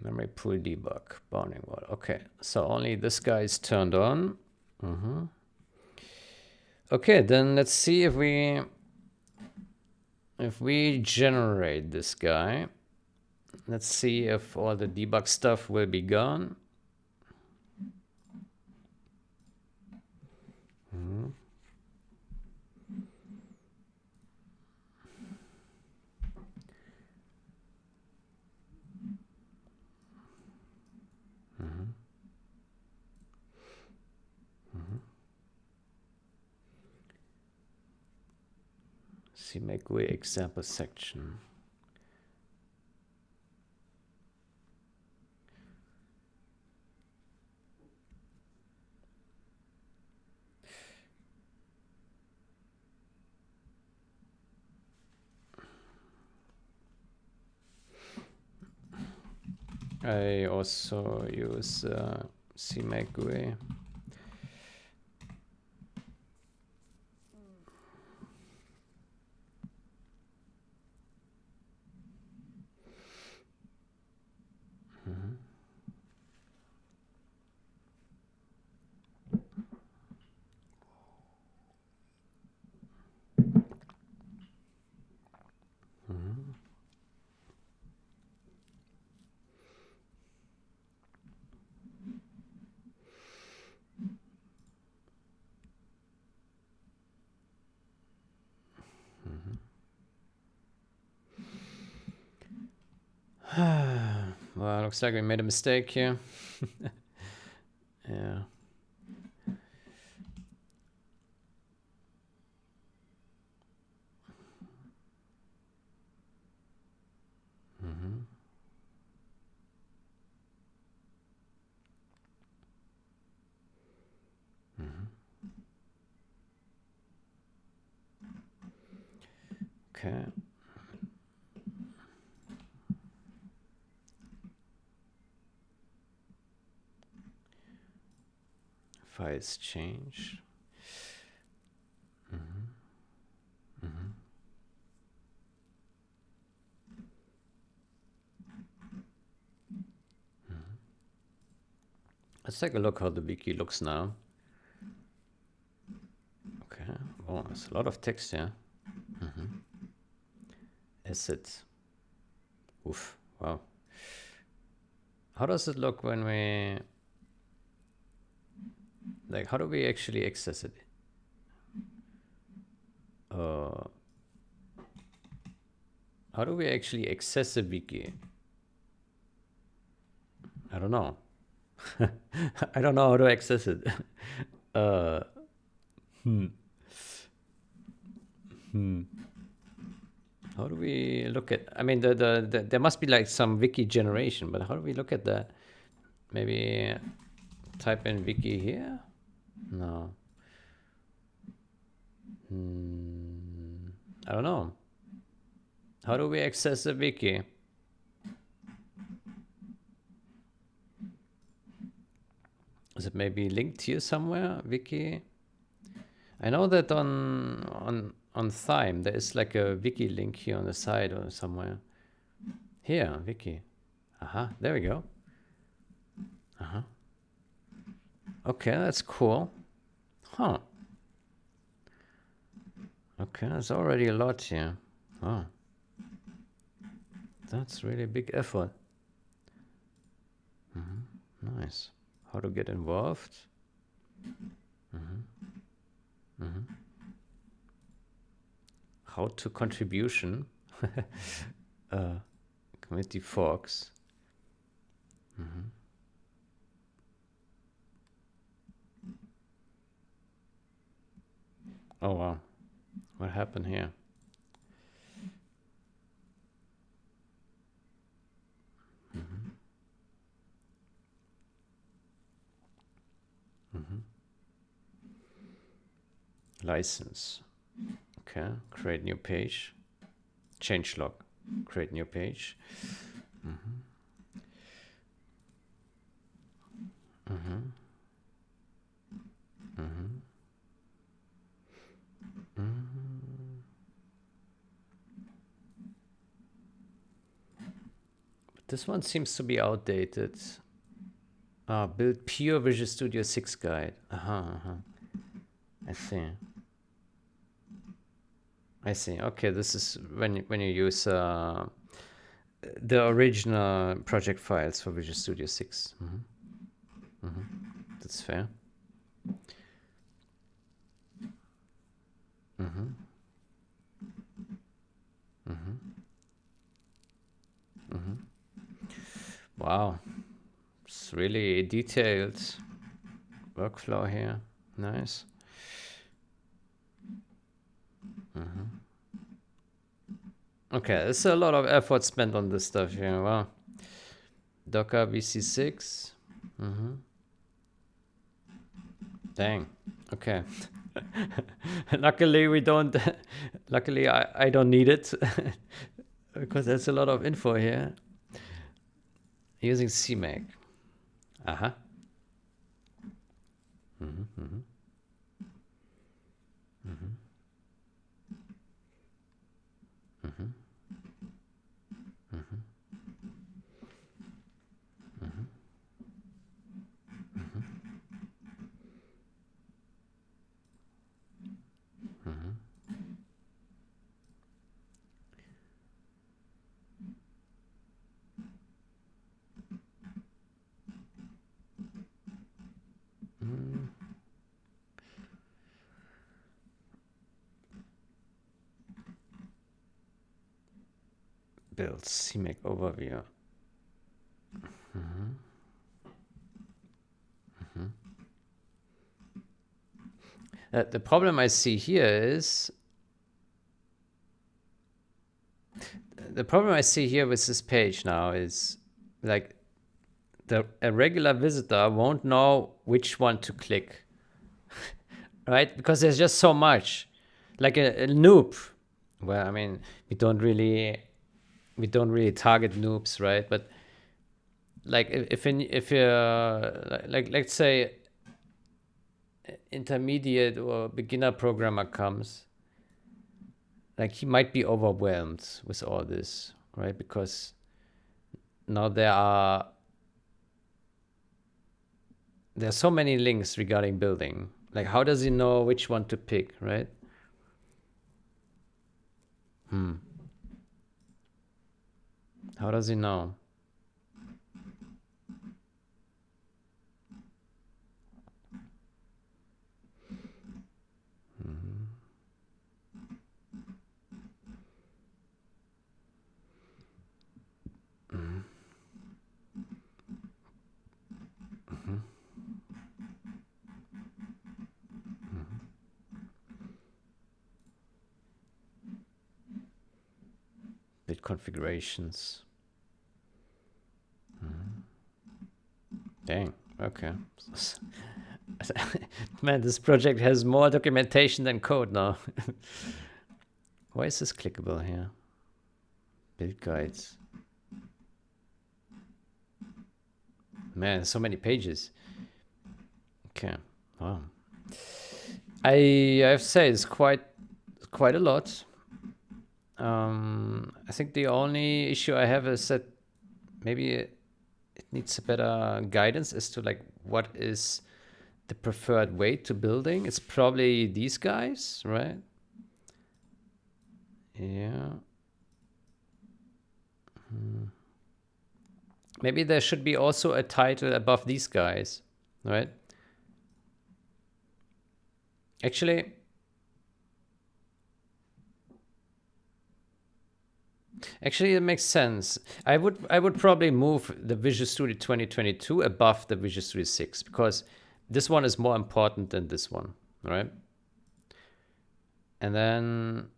Memory pool debug, bounding wall. Okay, so only this guy is turned on. Okay, then let's see if we generate this guy. Let's see if all the debug stuff will be gone. See, make way example section. I also use CMakeGUI. looks like we made a mistake here. Yeah. Mm-hmm. Mm-hmm. Okay. Files changed. Mm-hmm. Mm-hmm. Mm-hmm. Let's take a look how the wiki looks now. Okay. Oh, there's a lot of text here. Mm-hmm. Assets. Oof. Wow. How does it look when we... Like, how do we actually access it? How do we actually access a wiki? I don't know. I don't know how to access it. Hmm. How do we look at? I mean, there must be like some wiki generation, but how do we look at that? Maybe type in wiki here. No. I don't know. How do we access a wiki? Is it maybe linked here somewhere? Wiki. I know that on Thyme there is like a wiki link here on the side or somewhere. Here, wiki. Aha, there we go. Uh-huh. Okay, that's cool. Huh. Okay, that's already a lot here. Oh. That's really a big effort. Mm-hmm. Nice. How to get involved? Mm-hmm. Mm-hmm. How to contribution? Committee forks. Mm-hmm. Oh wow. What happened here? Mm-hmm. Mm-hmm. License. Okay. Create new page. Change log. Create new page. Mm-hmm. Mm-hmm. Mm-hmm. Mm-hmm. This one seems to be outdated. Build pure Visual Studio 6 guide. I see. I see. Okay, this is when you use the original project files for Visual Studio 6. Mm-hmm. Mm-hmm. That's fair. Mm-hmm. Mm-hmm. Mm-hmm. Wow, it's really detailed workflow here. Nice. Mm-hmm. Okay, there's a lot of effort spent on this stuff here. Wow. Docker VC6. Mm-hmm. Dang. Okay. Luckily we don't. Luckily I don't need it because there's a lot of info here. Using CMake. Uh-huh. Mm-hmm. Mm-hmm. Mm-hmm. Mm-hmm. Mm-hmm. Mm-hmm. Mm-hmm. Mm-hmm. Build CMake overview. The problem I see here is with this page now is like a regular visitor won't know which one to click, right? Because there's just so much. Like a noob. Well, I mean, we don't really target noobs, right? But like if you're like let's say intermediate or beginner programmer comes, like he might be overwhelmed with all this, right? Because now there's so many links regarding building. Like, how does he know which one to pick, right? How does he know? Bit configurations. Dang. Okay. Man, this project has more documentation than code now. Why is this clickable here? Build guides. Man, so many pages. Okay. Wow. I have to say it's quite a lot. I think the only issue I have is that maybe it needs a better guidance as to like what is the preferred way to building. It's probably these guys, right? Yeah. Maybe there should be also a title above these guys, right? Actually, it makes sense. I would probably move the Visual Studio 2022 above the Visual Studio 6 because this one is more important than this one, right? And then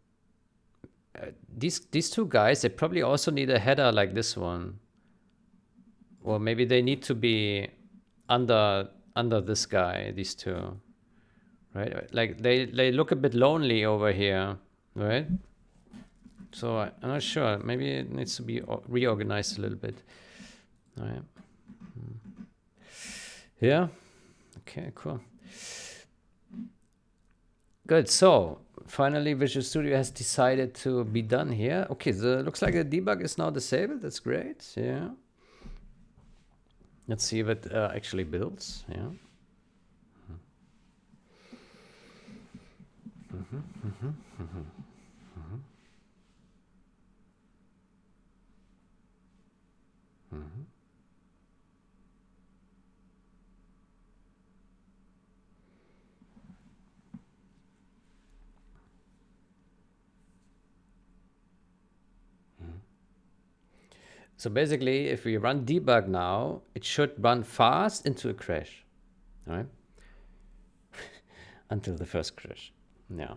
these two guys, they probably also need a header like this one. Or maybe they need to be under this guy, these two. Right? Like they look a bit lonely over here, right? So I'm not sure. Maybe it needs to be reorganized a little bit. All right. Yeah. Okay, cool. Good. So finally, Visual Studio has decided to be done here. Okay, so looks like the debug is now disabled. That's great. Yeah. Let's see if it actually builds. Yeah. So basically, if we run debug now, it should run fast into a crash, all right? Until the first crash. Yeah.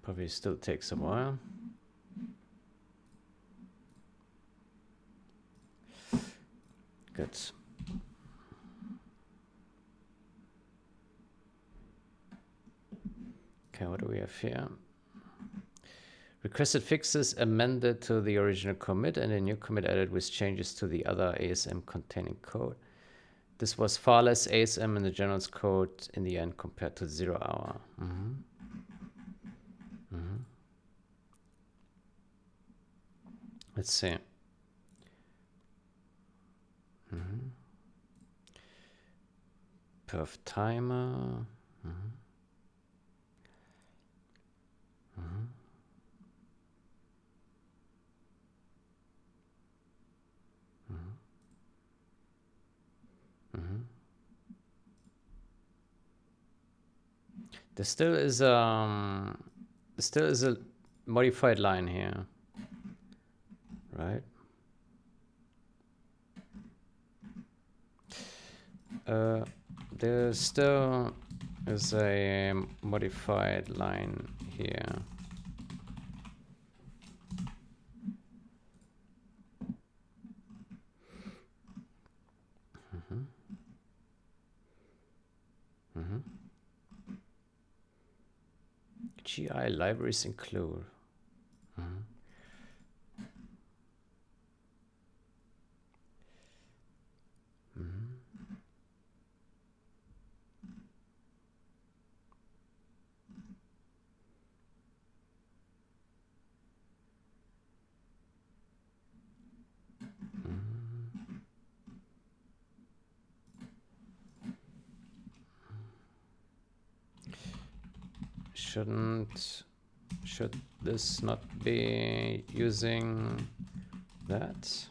Probably still takes a while. Good. Okay, what do we have here? Requested fixes amended to the original commit and a new commit added with changes to the other ASM containing code. This was far less ASM in the general's code in the end compared to 0 hour. Let's see. Perf timer. There still is a modified line here, right? There still is a modified line here. GI libraries include. Should this not be using that?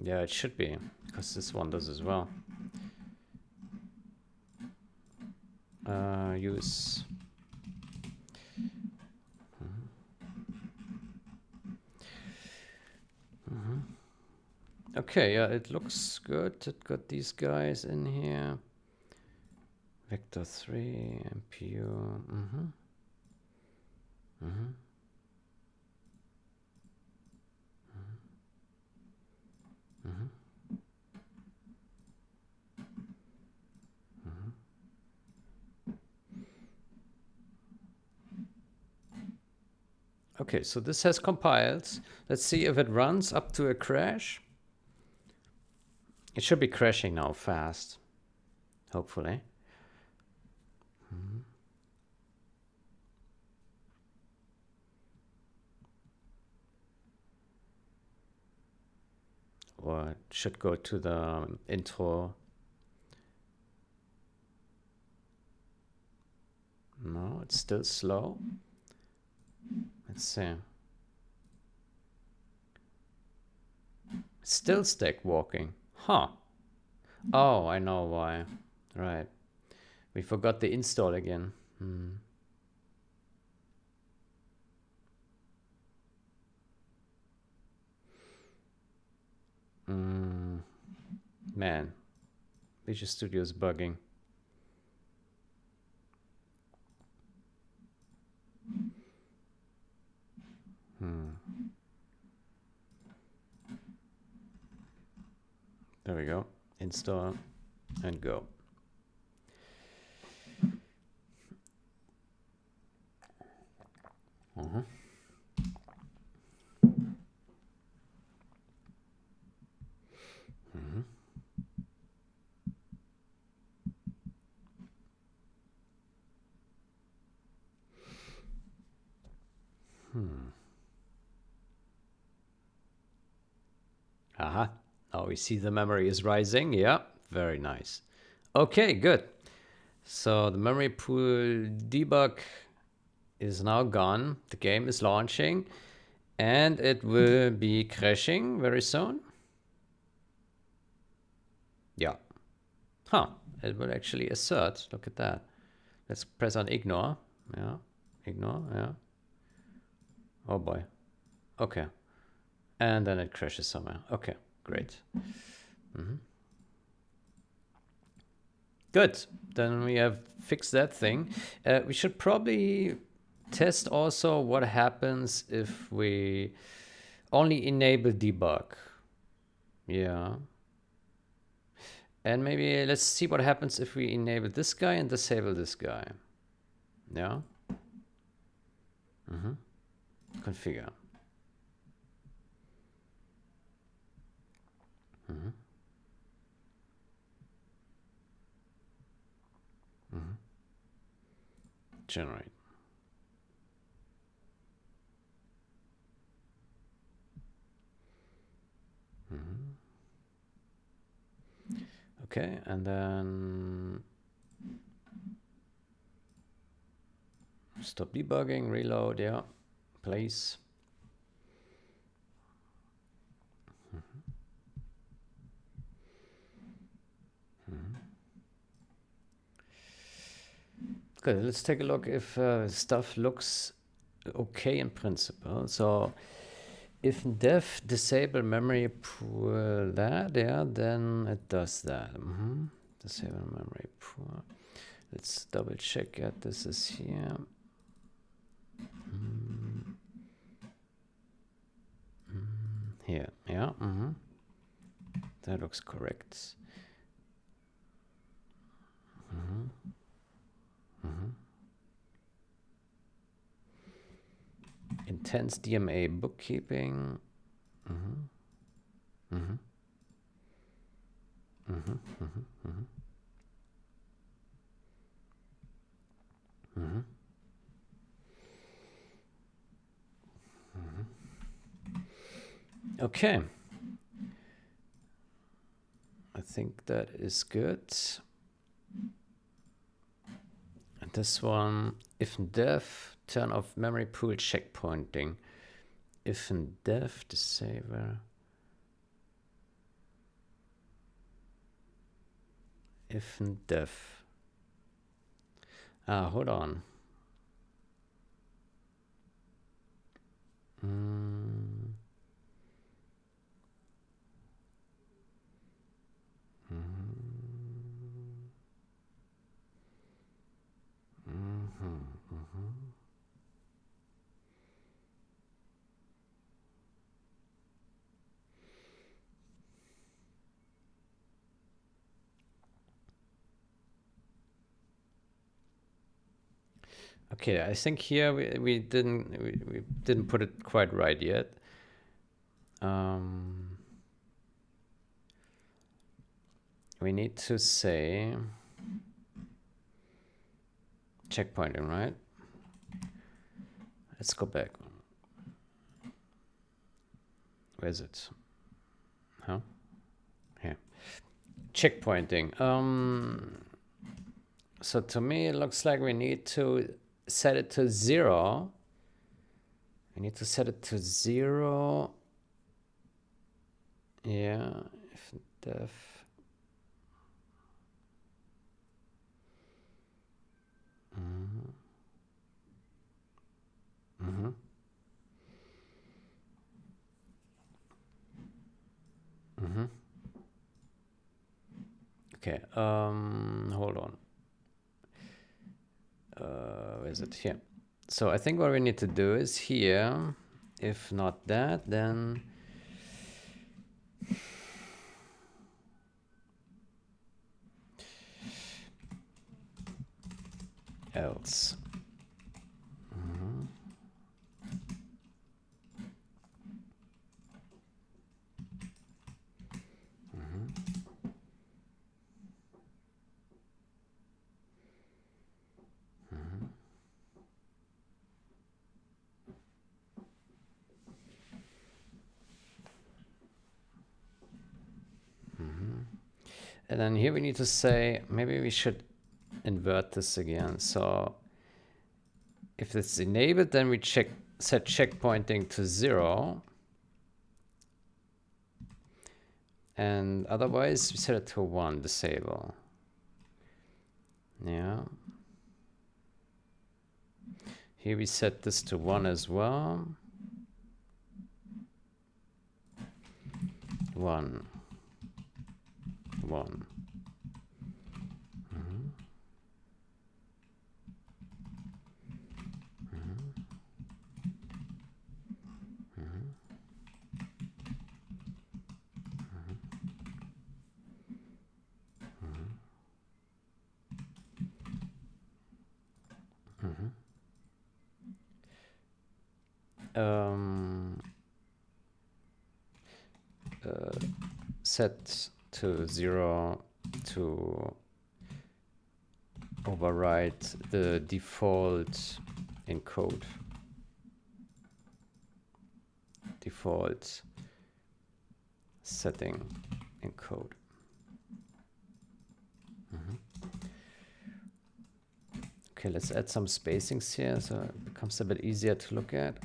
Yeah, it should be, because this one does as well. Use. Okay, yeah, it looks good. It got these guys in here. Vector 3, MPU. Okay, so this has compiled. Let's see if it runs up to a crash. It should be crashing now fast, hopefully. Or it should go to the intro. No, it's still slow. Let's see. Still stack walking. Huh. Oh, I know why. Right. We forgot the install again. Man, Visual Studio is bugging. There we go. Install and go. Aha. Now we see the memory is rising. Yeah, very nice. Okay, good. So the memory pool debug is now gone. The game is launching and it will be crashing very soon. Yeah. Huh. It will actually assert. Look at that. Let's press on ignore. Yeah. Ignore. Yeah. Oh boy. Okay. And then it crashes somewhere. Okay. Great. Good. Then we have fixed that thing. We should probably test also what happens if we only enable debug. Yeah. And maybe let's see what happens if we enable this guy and disable this guy. Yeah. Configure. Generate. Okay, and then stop debugging, reload, yeah, place. Okay, let's take a look if stuff looks okay in principle. So if def disable memory pool that, yeah, then it does that. Disable memory pool. Let's double check that this is here. Here, yeah. That looks correct. Intense DMA bookkeeping. Okay. I think that is good. And this one, if in def, turn off memory pool checkpointing. If in def, disable. If in def. Hold on. Okay, I think here we didn't put it quite right yet. We need to say checkpointing, right? Let's go back. Where's it? Huh? Here. Checkpointing. So to me, it looks like we need to set it to 0. We need to set it to 0. Yeah. If def. Okay. Hold on. Where is it? Here. So I think what we need to do is here. If not that, then else. And then here we need to say, maybe we should invert this again. So if it's enabled, then we set checkpointing to 0. And otherwise, we set it to 1, disable. Yeah. Here we set this to 1 as well. 1. 1. Set to 0 to override the default encode. Default setting encode. Okay, let's add some spacings here so it becomes a bit easier to look at.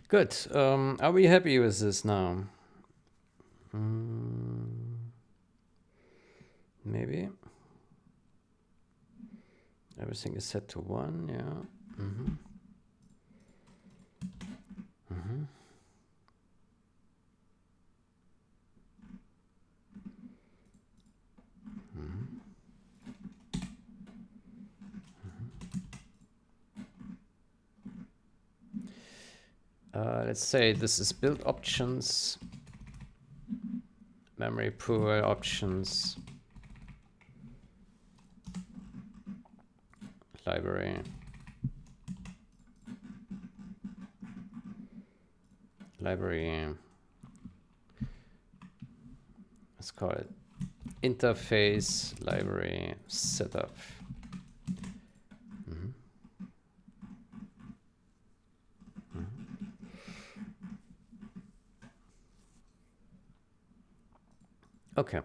Good. Are we happy with this now? Maybe. Everything is set to 1, yeah. Let's say this is build options, memory pool options, library, let's call it interface library setup. Okay,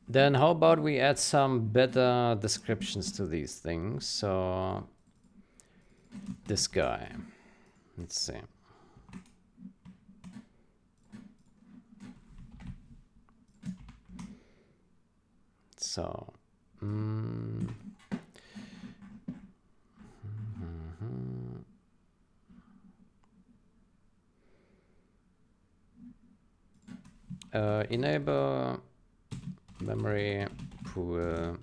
then how about we add some better descriptions to these things? So this guy, let's see. So, enable memory pool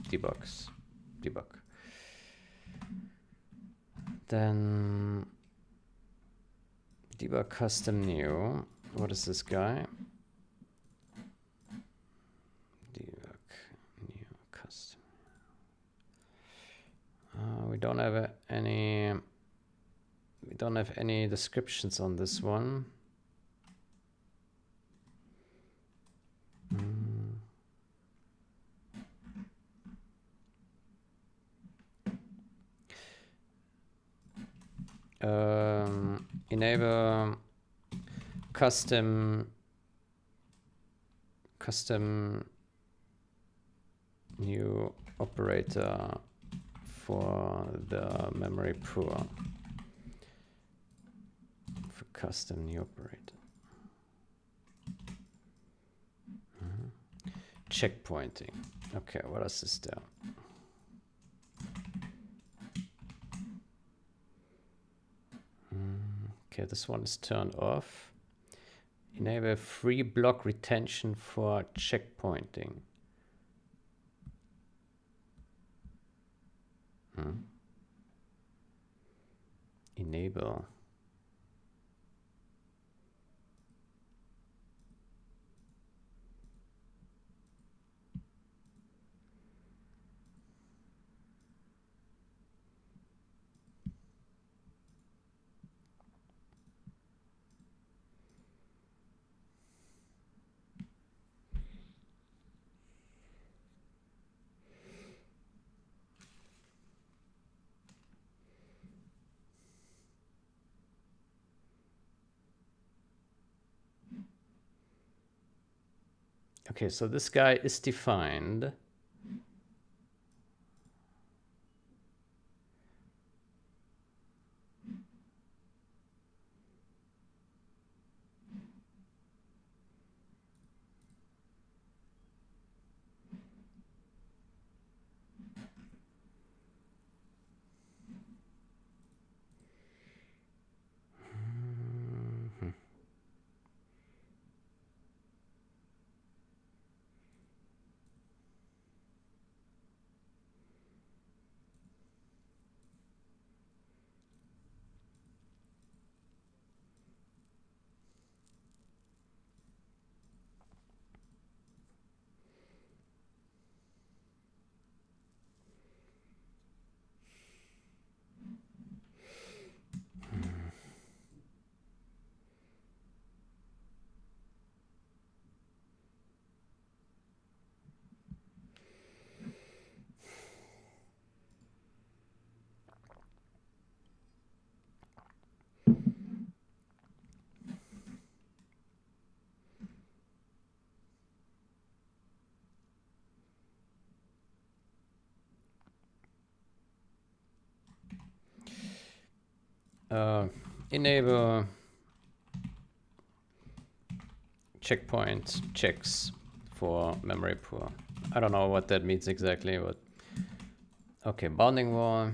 debugs. Debug. Then debug custom new. What is this guy? Debug new custom. We don't have any. We don't have any descriptions on this one. Enable custom new operator for the memory pool. For custom new operator. Checkpointing. Okay, what else is there? Okay, this one is turned off. Enable free block retention for checkpointing. Enable. Okay, so this guy is defined. Enable checkpoint checks for memory pool. I don't know what that means exactly, but okay, bounding wall.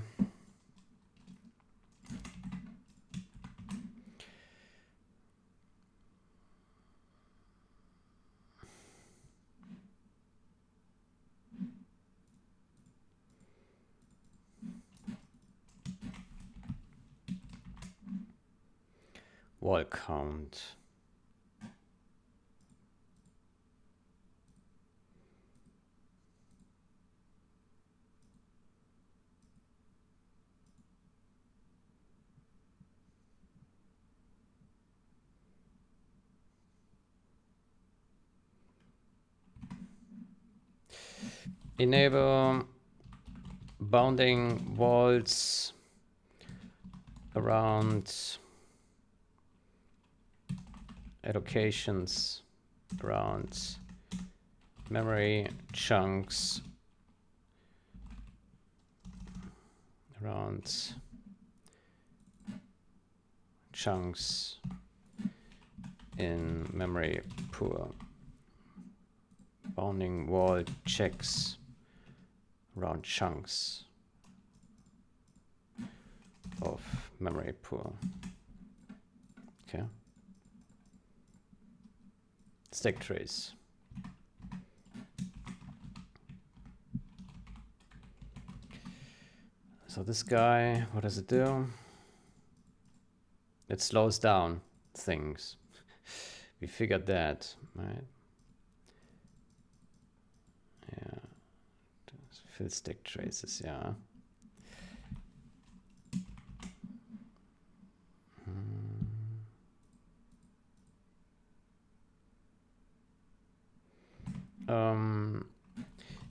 Wall count. Enable bounding walls around allocations, around memory chunks, around chunks in memory pool. Bounding wall checks around chunks of memory pool. Okay. Stack trace. So this guy, what does it do? It slows down things. We figured that, right? Yeah. Fill stack traces, yeah.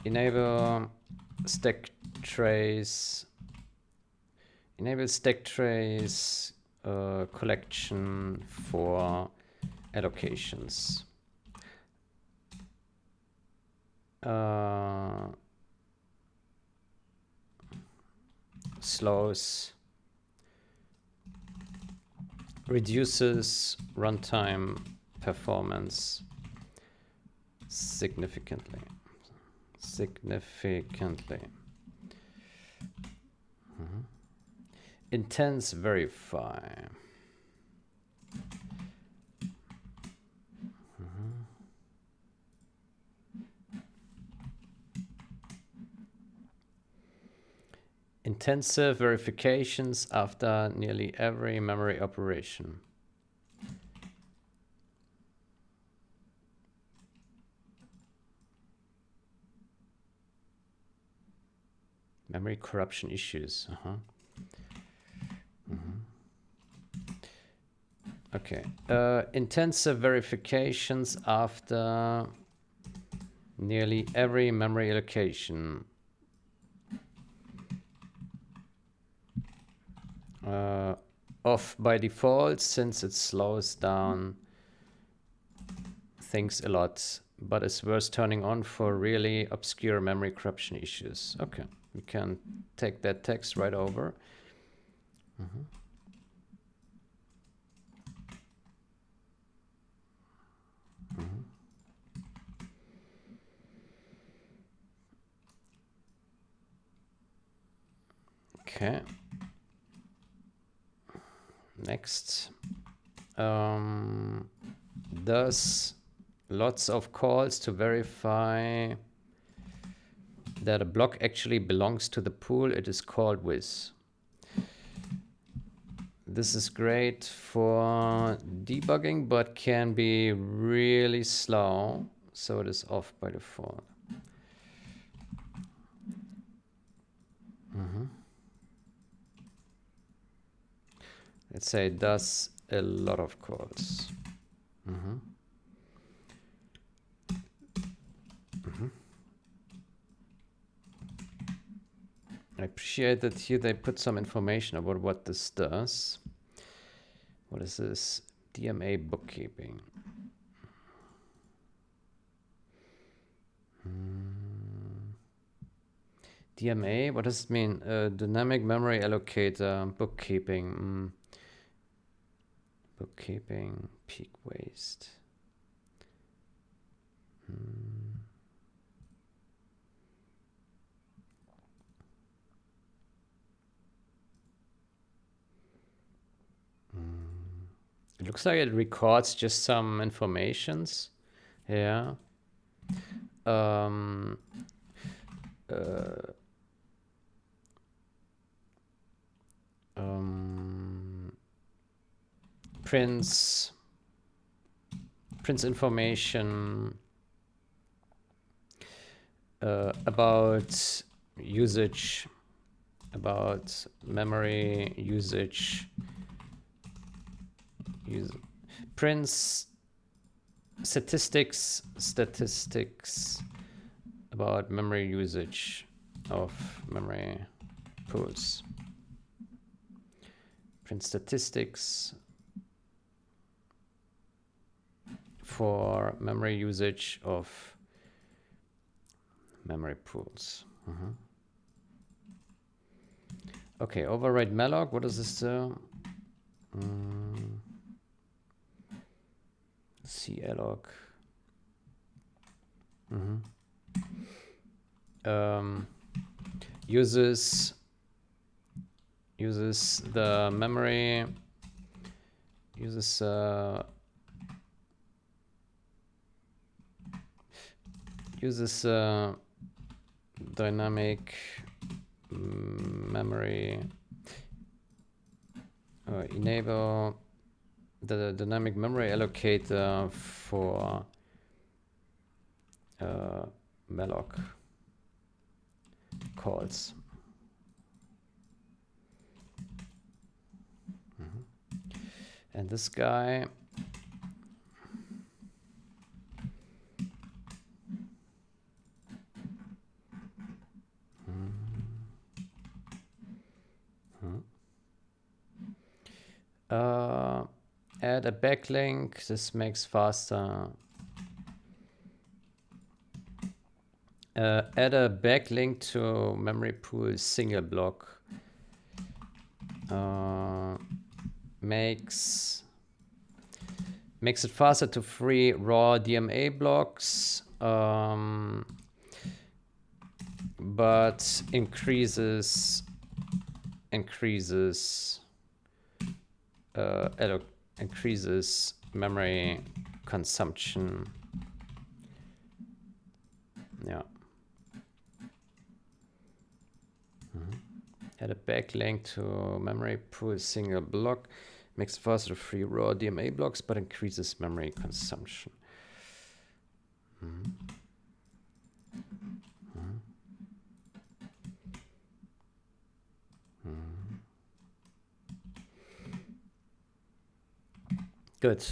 Enable stack trace. Enable stack trace collection for allocations. Slows, reduces runtime performance significantly. Intense verify. Intensive verifications after nearly every memory operation. Memory corruption issues. Okay. Intensive verifications after nearly every memory allocation. Off by default, since it slows down things a lot but it's worth turning on for really obscure memory corruption issues. Okay, we can take that text right over. Mm-hmm. Mm-hmm. Okay. Next. Does lots of calls to verify that a block actually belongs to the pool it is called with. This is great for debugging, but can be really slow, so it is off by default. Mm-hmm. Let's say it does a lot of calls. Mm-hmm. Mm-hmm. I appreciate that here they put some information about what this does. What is this? DMA bookkeeping. DMA, what does it mean? Dynamic memory allocator, bookkeeping. Bookkeeping, peak waste. It looks like it records just some informations. Yeah. Prints information about usage, about memory usage. Prints statistics about memory usage of memory pools. Print statistics for memory usage of memory pools. Okay, override malloc. What is this? CLOC. Uses the memory. Uses dynamic memory. Enable the dynamic memory allocator for malloc calls. And this guy add a backlink. This makes faster. Add a backlink to memory pool single block. Makes it faster to free raw DMA blocks, but increases memory consumption. Yeah. Add a backlink to memory pool single block. Makes it faster to free raw DMA blocks, but increases memory consumption. Good.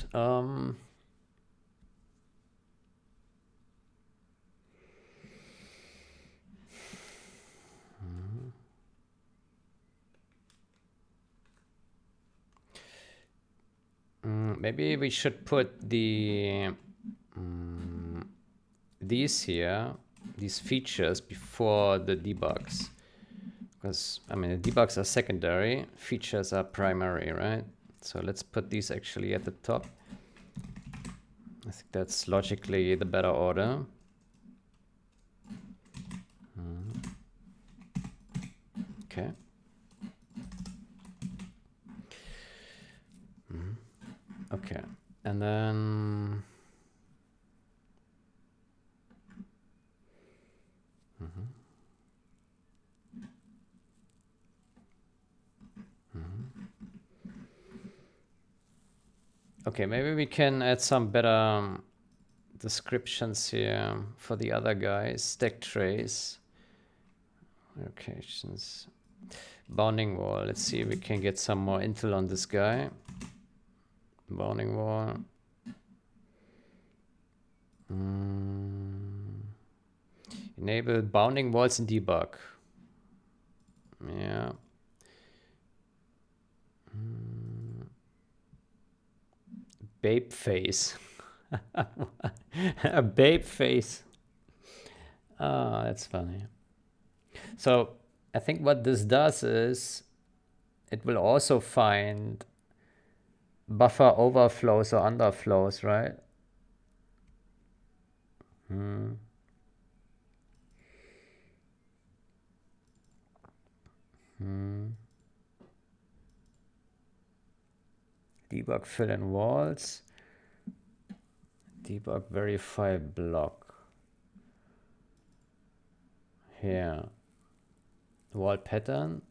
Maybe we should put the these here, these features before the debugs. Because, I mean, the debugs are secondary, features are primary, right? So let's put these actually at the top. I think that's logically the better order. Okay. Okay. And then... Okay, maybe we can add some better descriptions here for the other guys. Stack trace. Locations. Bounding wall. Let's see if we can get some more intel on this guy. Bounding wall. Enable bounding walls in debug. Yeah. Babe face. A babe face. Oh, that's funny. So I think what this does is it will also find buffer overflows or underflows, right? Debug fill in walls. Debug verify block. Here. Wall pattern.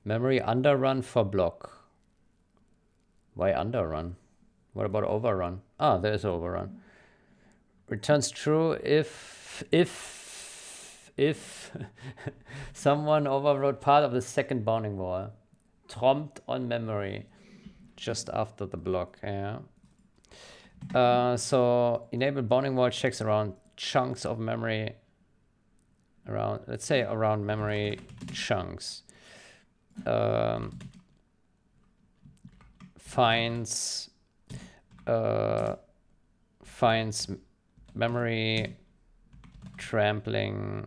Memory underrun for block. Why underrun? What about overrun? Ah, there's overrun. Returns true if someone overrode part of the second bounding wall. Tromped on memory just after the block. Yeah. So enable bounding wall checks around chunks of memory. Around, let's say around memory chunks. Finds memory trampling.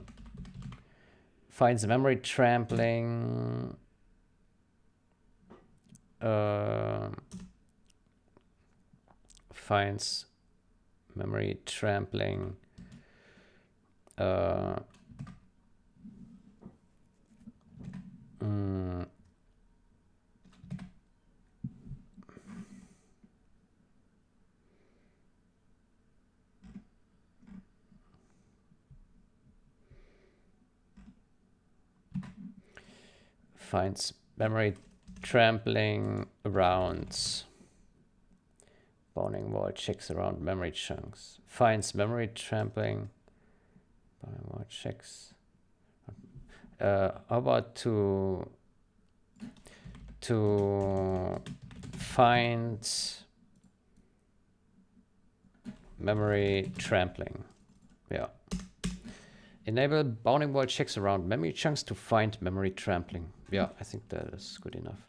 Finds memory trampling. Finds memory trampling. Finds memory trampling around bounding wall checks around memory chunks. Finds memory trampling. Bounding wall checks. How about to find memory trampling? Yeah. Enable bounding wall checks around memory chunks to find memory trampling. Yeah, I think that is good enough.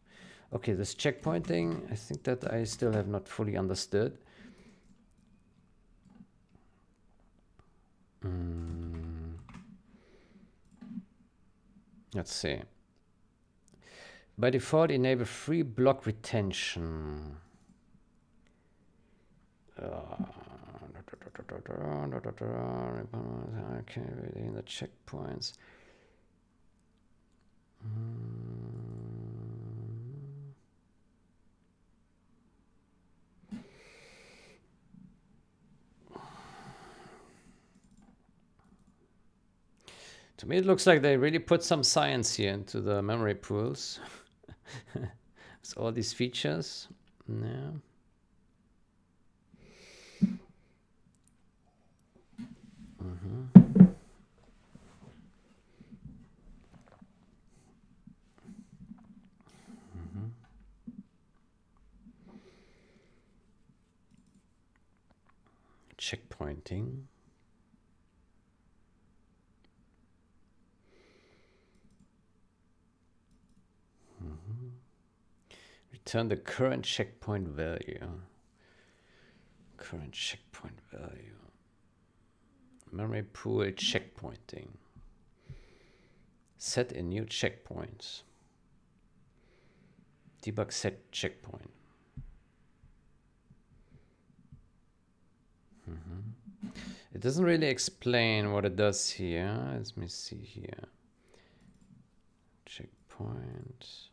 Okay, this checkpointing, I think that I still have not fully understood. Let's see. By default, enable free block retention. Okay, in the checkpoints. To me, it looks like they really put some science here into the memory pools. With all these features. Yeah. Checkpointing. Return the current checkpoint value. Current checkpoint value. Memory pool checkpointing. Set a new checkpoint. Debug set checkpoint. It doesn't really explain what it does here. Let me see here. Checkpoint.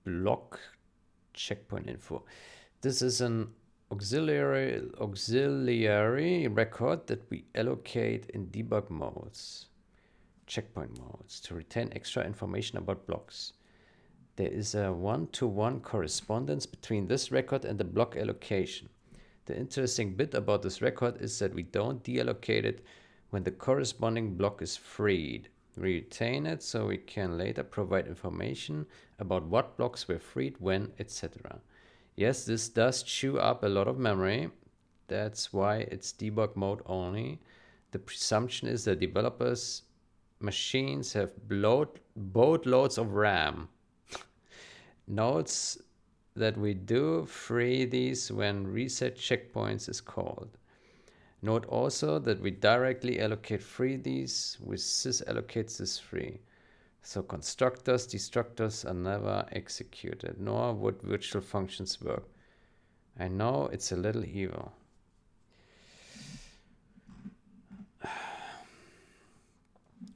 Block checkpoint info. This is an auxiliary record that we allocate in debug modes, checkpoint modes, to retain extra information about blocks. There is a one-to-one correspondence between this record and the block allocation. The interesting bit about this record is that we don't deallocate it when the corresponding block is freed. We retain it so we can later provide information about what blocks were freed when, etc. Yes, this does chew up a lot of memory. That's why it's debug mode only. The presumption is that developers' machines have boatloads of RAM. Notes that we do free these when reset checkpoints is called. Note also that we directly allocate free these with sys allocates this free. So constructors, destructors are never executed, nor would virtual functions work. I know it's a little evil.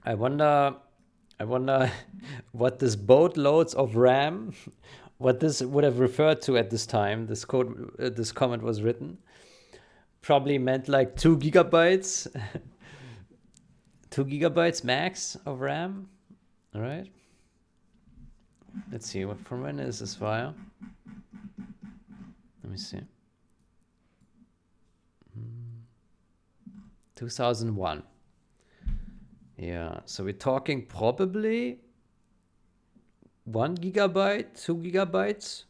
I wonder what this boatloads of RAM, what this would have referred to at this time. This comment was written. Probably meant like 2 gigabytes, 2 gigabytes max of RAM. All right. Let's see, from when is this file? Let me see. 2001. Yeah, so we're talking probably 1 gigabyte, 2 gigabytes.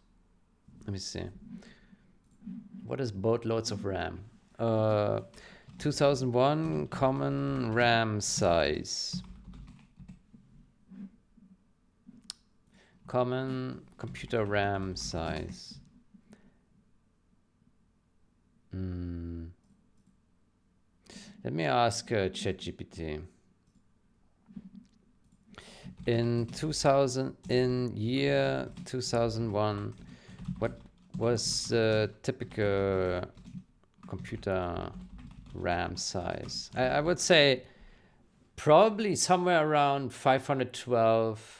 Let me see. What is boatloads of RAM? 2001 common RAM size. Common computer RAM size. Let me ask ChatGPT. In year 2001, what was the typical computer RAM size? I would say probably somewhere around 512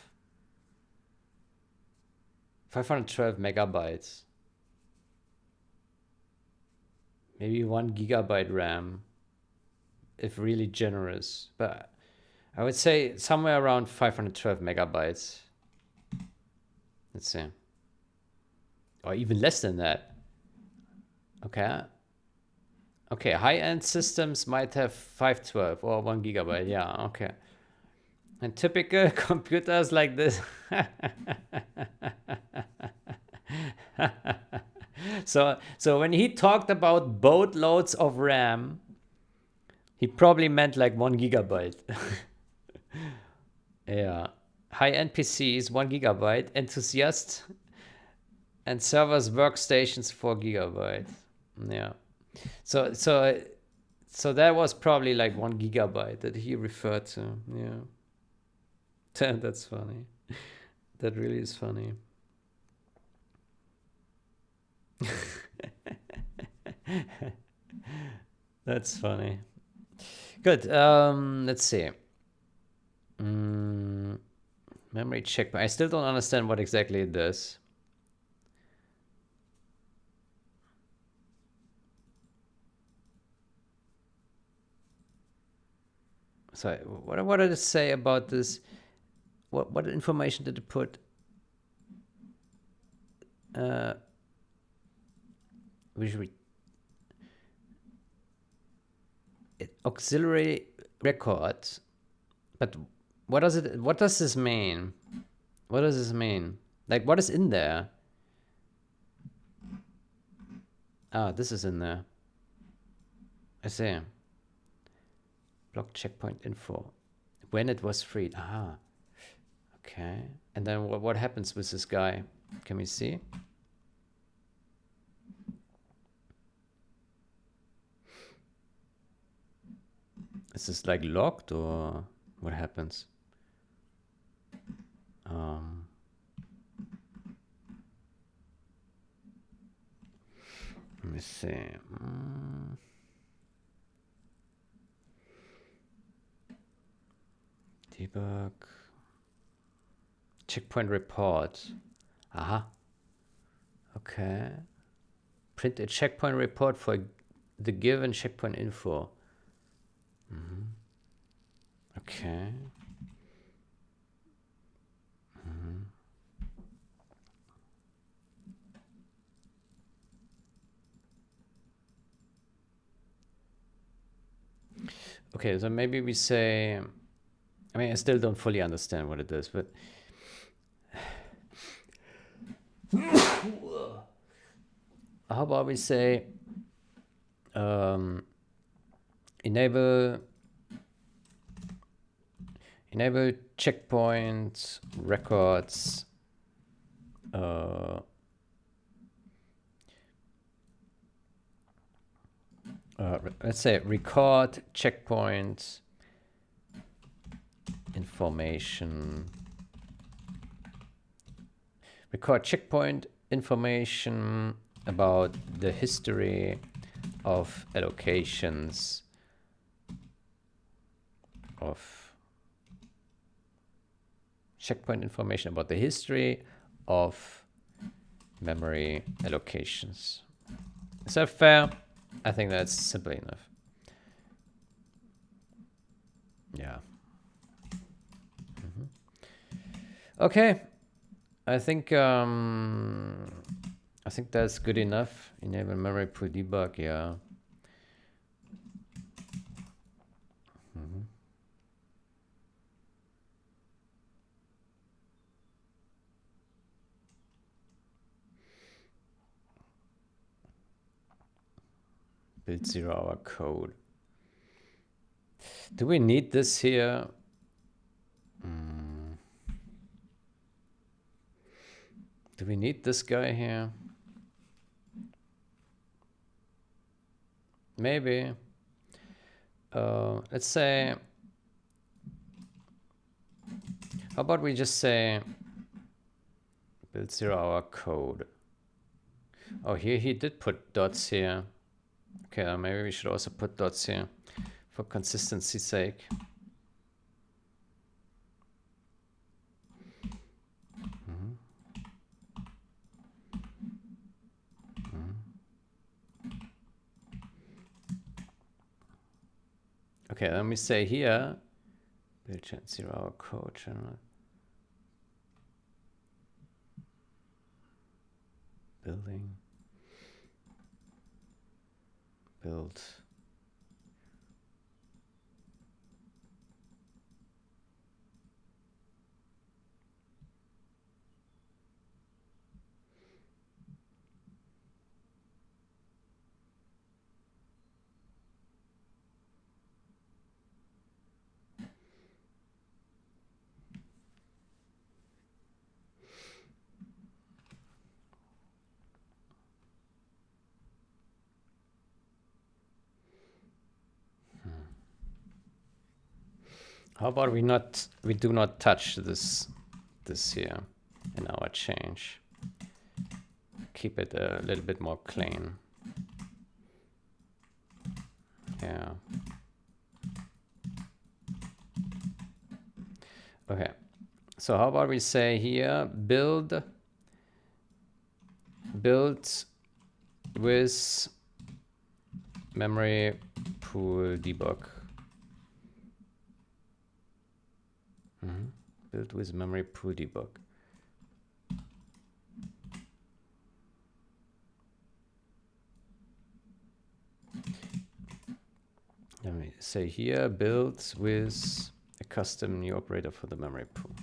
megabytes. Maybe 1 gigabyte RAM, if really generous. But I would say somewhere around 512 megabytes. Let's see. Or even less than that. Okay. Okay, high-end systems might have 512 or 1 gigabyte. Yeah, okay. And typical computers like this. So when he talked about boatloads of RAM, he probably meant like 1 gigabyte. Yeah. High-end PCs, 1 gigabyte. Enthusiast and servers, workstations, 4 gigabyte. Yeah. So that was probably like 1 gigabyte that he referred to. Yeah. That's funny. That really is funny. That's funny. Good. Let's see. Memory check. I still don't understand what exactly it does. So what did it say about this? What information did it put? Auxiliary record. But what does this mean? What does this mean? Like, what is in there? Ah, this is in there. I see. Block checkpoint info. When it was freed. Aha. Okay. And then what happens with this guy? Can we see? Is this like locked or what happens? Let me see. Debug. Checkpoint report. Aha. Okay. Print a checkpoint report for the given checkpoint info. Okay. Okay, so maybe we say, I mean, I still don't fully understand what it is, but how about we say enable checkpoint records let's say record checkpoint information. Record checkpoint information about the history of allocations of checkpoint information about the history of memory allocations. Is that fair? I think that's simple enough. Yeah. Okay. I think that's good enough. Enable memory pool debug, yeah. Build 0-hour code. Do we need this here? Do we need this guy here? Maybe. Let's say, how about we just say build 0-hour code. Oh, here he did put dots here. Okay, maybe we should also put dots here for consistency's sake. Okay, let me say here, build 0-hour code channel. Building. Build. How about we do not touch this here in our change. Keep it a little bit more clean. Yeah. Okay. So how about we say here build with memory pool debug. Build with memory pool debug. Let me say here build with a custom new operator for the memory pool.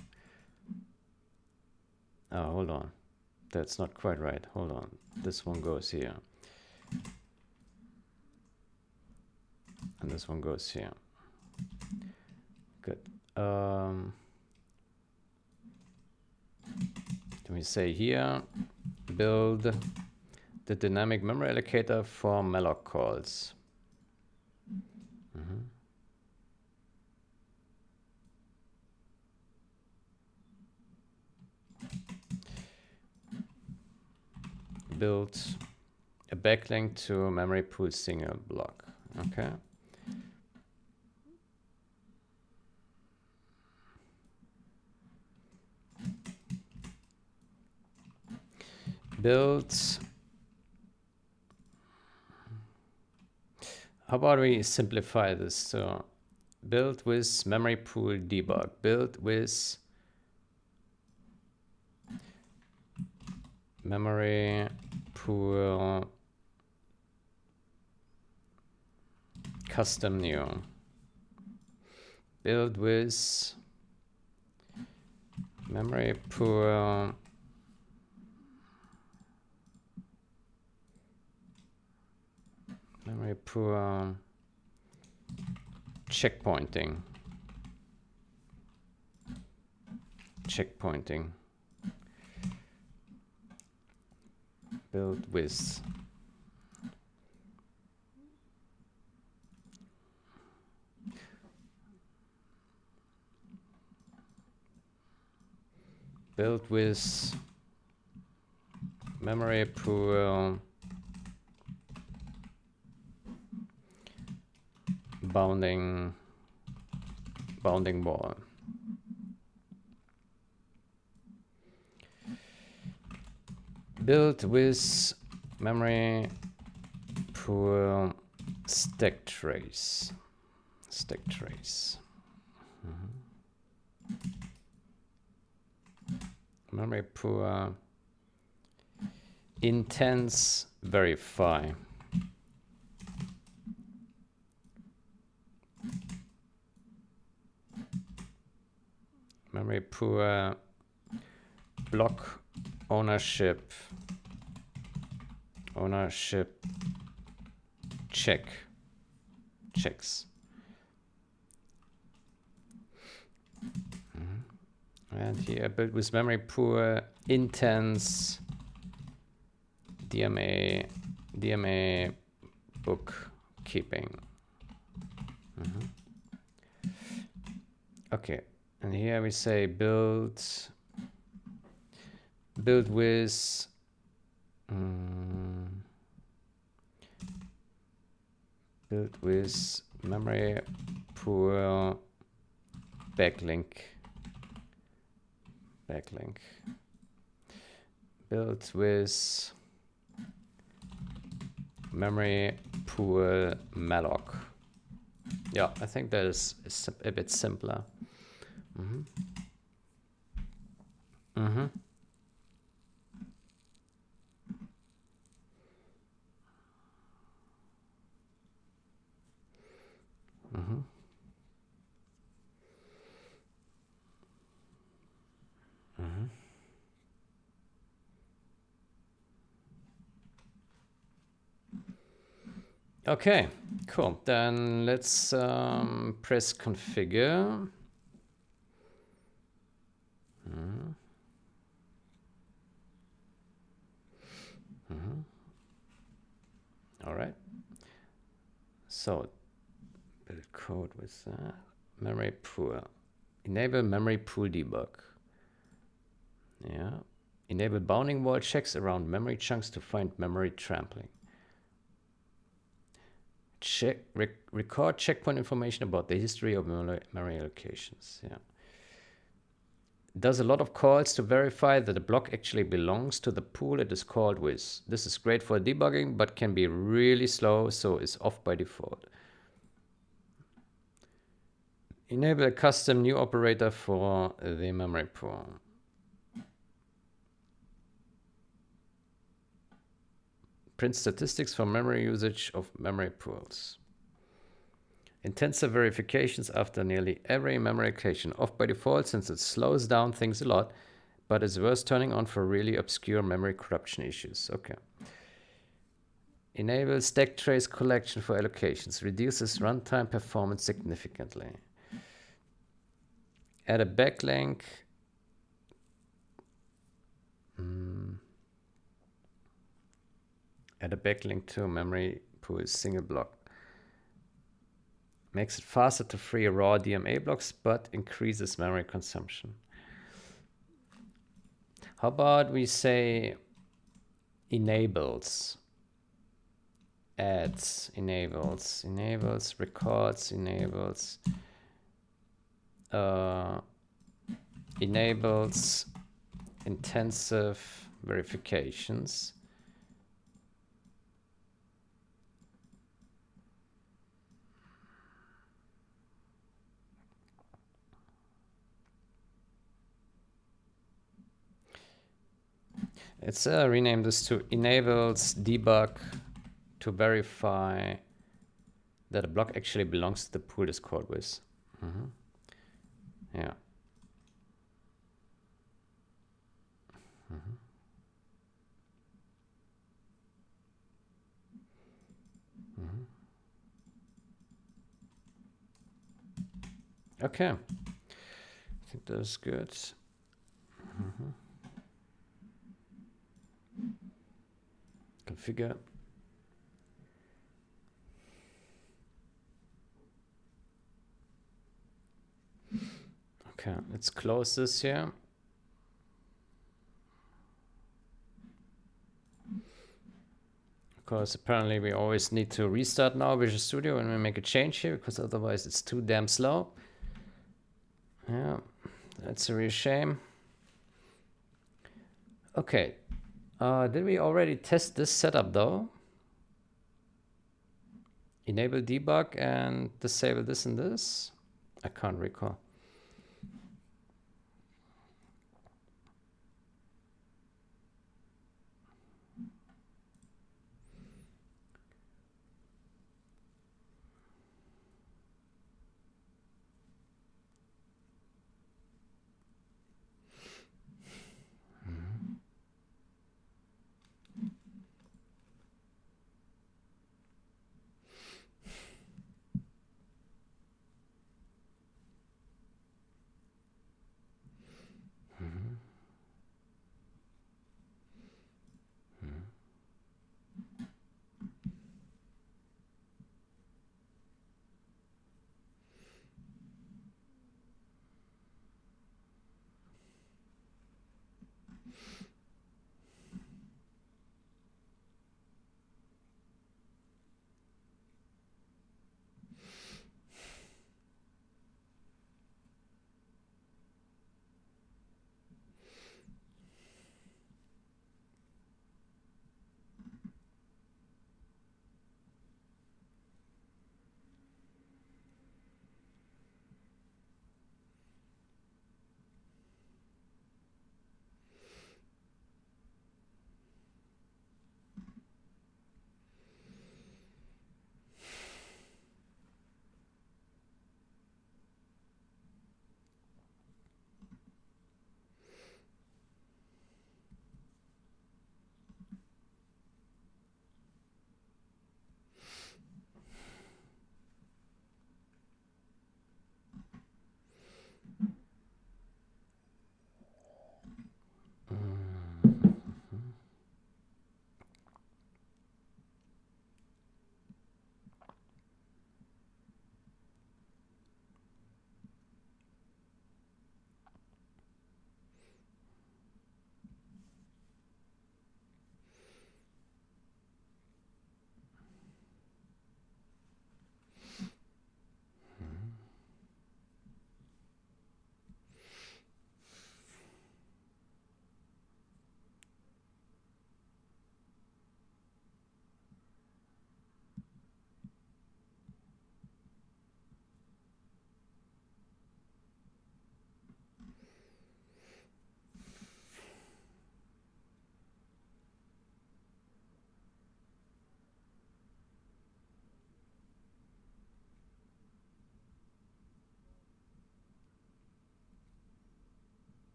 Oh, hold on. That's not quite right. Hold on. This one goes here. And this one goes here. Good. Let me say here, build the dynamic memory allocator for malloc calls. build a backlink to memory pool single block. Okay. Build. How about we simplify this? So build with memory pool debug. Build with memory pool custom new. Build with memory pool checkpointing. Build with memory pool bounding wall. Build with memory pool stack trace. Memory pool intense verify. Memory pool block ownership checks. And here build with memory pool intense DMA bookkeeping. Okay, and here we say build with memory pool backlink. Build with memory pool malloc. Yeah, I think that is a bit simpler. Okay, cool. Then let's press configure. All right. So build code with memory pool. Enable memory pool debug. Yeah. Enable bounding wall checks around memory chunks to find memory trampling. Record checkpoint information about the history of memory allocations. Yeah. Does a lot of calls to verify that the block actually belongs to the pool it is called with. This is great for debugging, but can be really slow, so is off by default. Enable a custom new operator for the memory pool. Print statistics for memory usage of memory pools. Intensive verifications after nearly every memory allocation, off by default since it slows down things a lot, but is worth turning on for really obscure memory corruption issues. Okay. Enable stack trace collection for allocations, reduces runtime performance significantly. Add a backlink. Add a backlink to memory pool single block. Makes it faster to free raw DMA blocks, but increases memory consumption. How about we say enables, adds, enables, records, enables intensive verifications. Let's rename this to enables debug to verify that a block actually belongs to the pool this code with. Yeah. Okay. I think that's good. Configure. Okay, let's close this here. Because apparently we always need to restart now Visual Studio when we make a change here, because otherwise it's too damn slow. Yeah, that's a real shame. Okay, did we already test this setup though? Enable debug and disable this and this? I can't recall.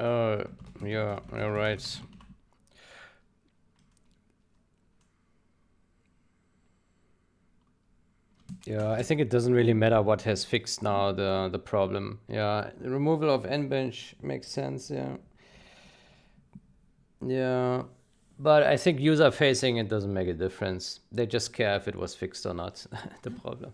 Yeah, you're right. Yeah, I think it doesn't really matter what has fixed now the problem. Yeah, the removal of nbench makes sense. Yeah. Yeah, but I think user facing it doesn't make a difference. They just care if it was fixed or not. The problem.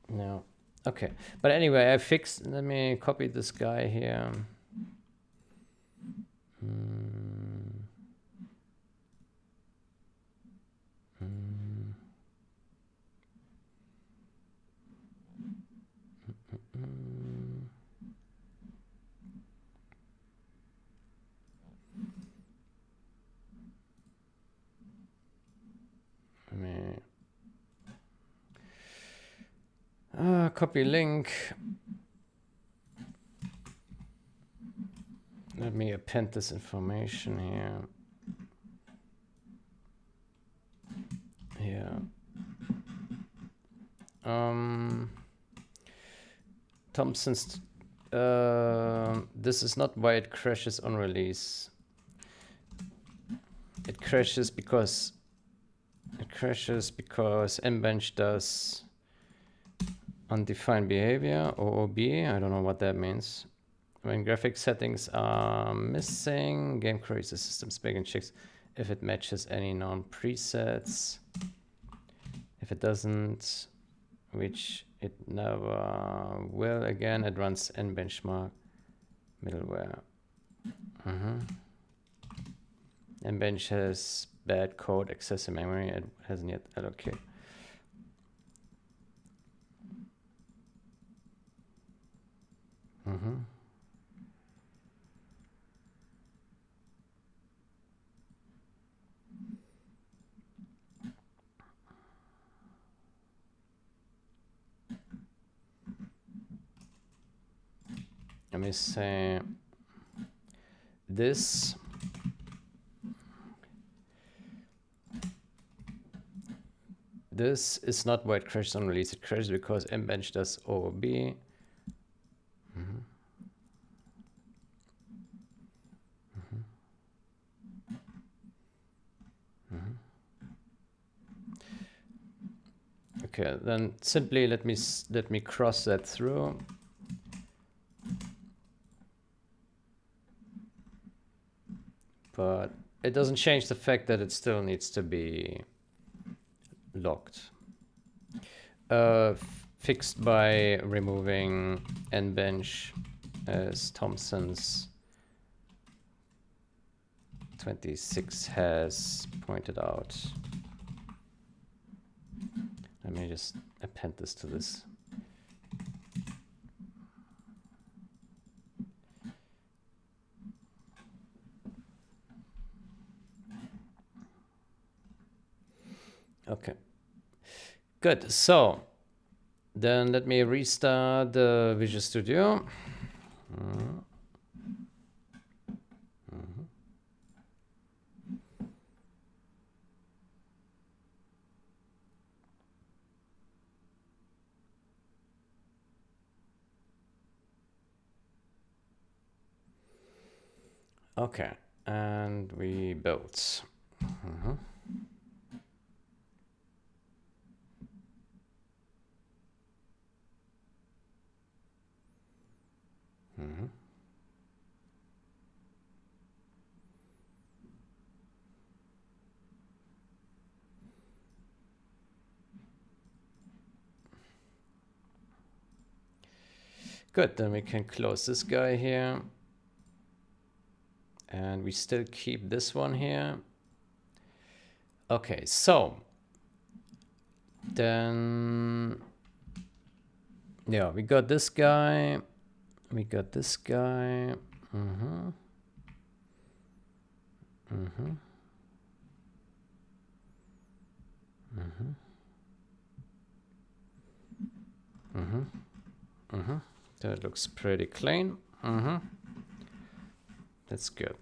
No. Okay. But anyway, I fixed. Let me copy this guy here. Let me copy link. Let me append this information here. Yeah. Thompson's. This is not why it crashes on release. It crashes because nbench does undefined behavior, OOB. I don't know what that means. When graphic settings are missing, game creates a system spec and checks if it matches any known presets. If it doesn't, which it never will again, it runs nbenchmark middleware. Nbench has bad code access in memory. It hasn't yet allocated. Let me say this. This is not why it crashes on release. It crashes because nbench does OOB. Okay, then simply let me cross that through. But it doesn't change the fact that it still needs to be locked. Fixed by removing nbench as Thompson's 26 has pointed out. Let me just append this to this. Okay, good. So then let me restart the Visual Studio. Okay, and we built. Good, then we can close this guy here. And we still keep this one here. Okay, so then, yeah, we got this guy. We got this guy. That looks pretty clean. That's good.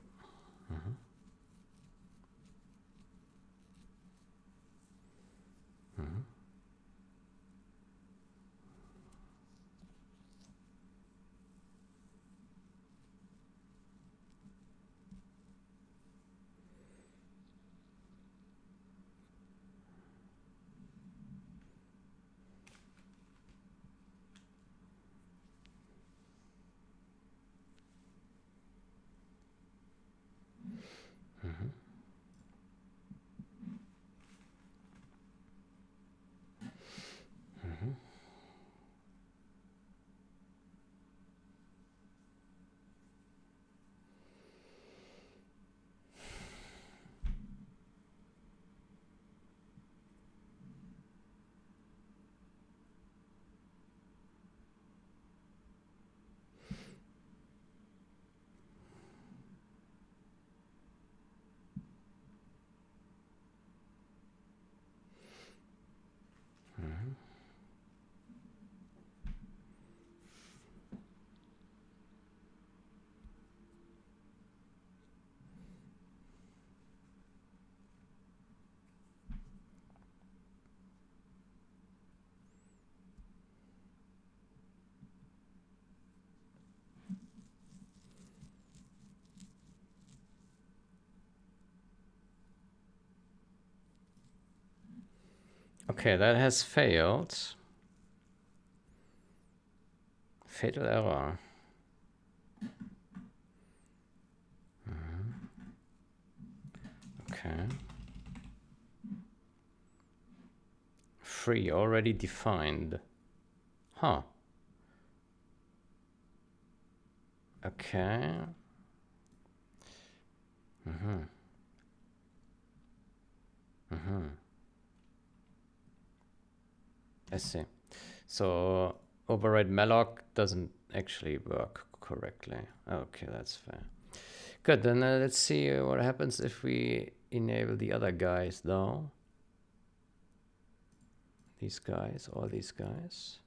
Okay, that has failed. Fatal error. Okay. Free already defined. Huh. Okay. I see. So override malloc doesn't actually work correctly. Okay, that's fair. Good, then let's see what happens if we enable the other guys though. These guys, all these guys.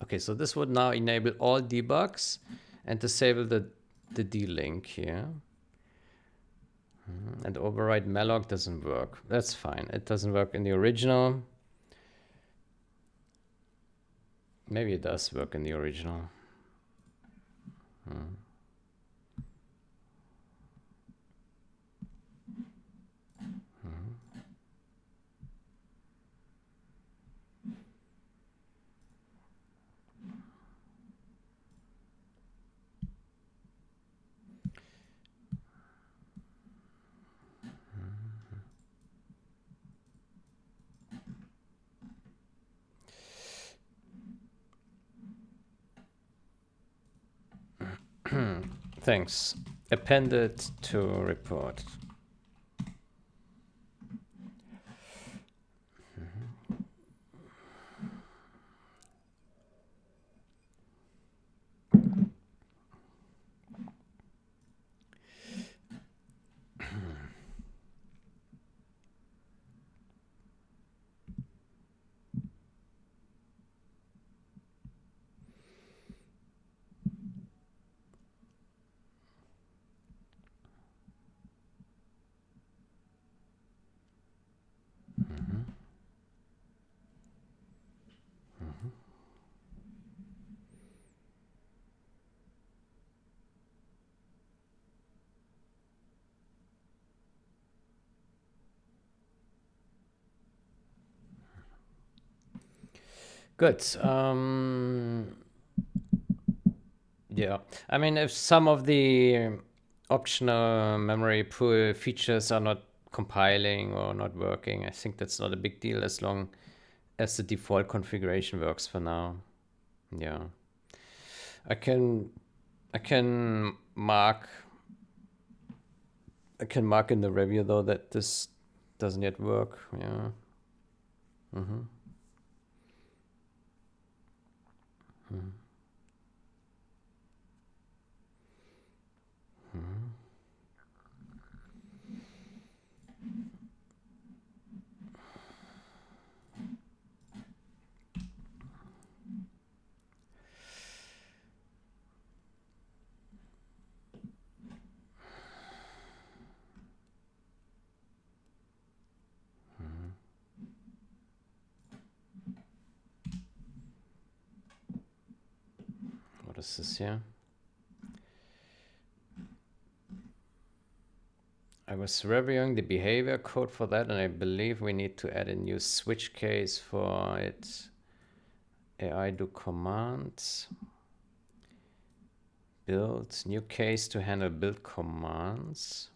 Okay, so this would now enable all debugs and disable the D-link here. And override malloc doesn't work. That's fine. It doesn't work in the original. Maybe it does work in the original. Thanks. Appended to report. Good. Yeah, I mean, if some of the optional memory pool features are not compiling or not working, I think that's not a big deal as long as the default configuration works for now. Yeah, I can mark in the review though that this doesn't yet work. Yeah. What is this here? I was reviewing the behavior code for that, and I believe we need to add a new switch case for it. AI do commands. Build new case to handle build commands.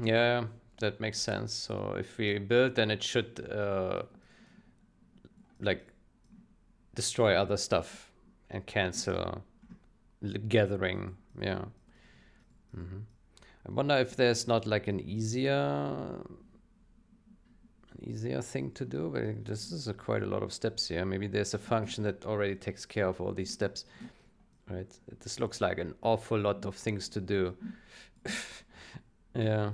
Yeah, that makes sense. So if we build, then it should like destroy other stuff and cancel gathering. Yeah. I wonder if there's not like an easier thing to do, but this is quite a lot of steps here. Maybe there's a function that already takes care of all these steps, right? This looks like an awful lot of things to do. Yeah,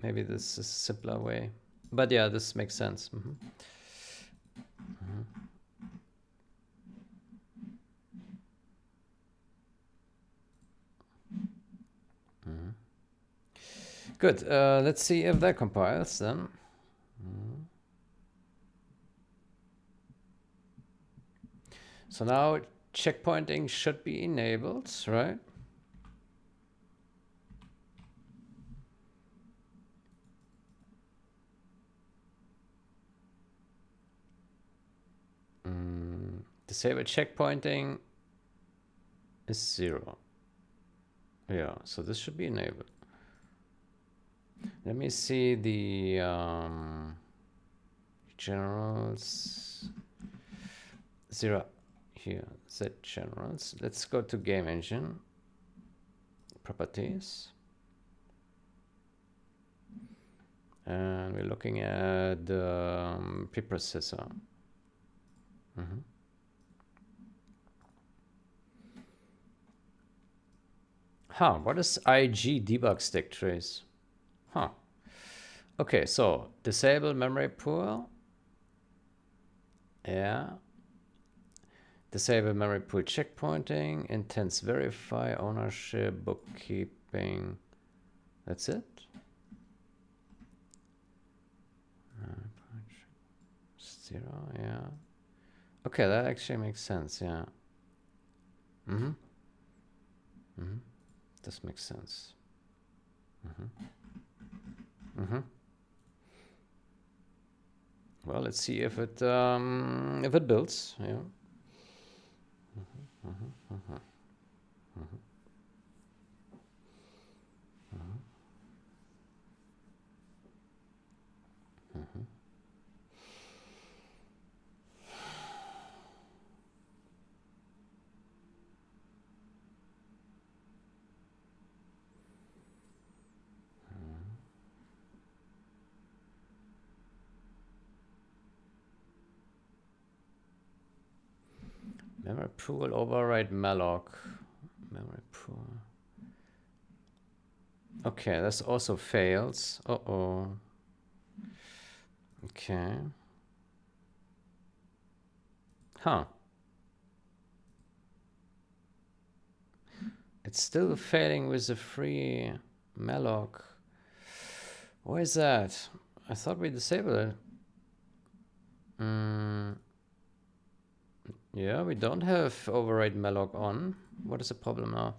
maybe this is a simpler way, but yeah, this makes sense. Good. Let's see if that compiles then. So now checkpointing should be enabled, right? Disable checkpointing is 0. Yeah, so this should be enabled. Let me see the generals. 0 here, set generals. Let's go to game engine, properties. And we're looking at the preprocessor. Huh, what is IG debug stack trace? Huh. Okay, so disable memory pool. Yeah. Disable memory pool checkpointing, intense verify, ownership, bookkeeping. That's it? 0, yeah. Okay, that actually makes sense, yeah. This makes sense. Well, let's see if it builds, yeah. Memory pool override malloc. Memory pool. Okay, this also fails. Uh-oh. Okay. Huh. It's still failing with the free malloc. Why is that? I thought we disabled it. Yeah, we don't have override malloc on. What is the problem now?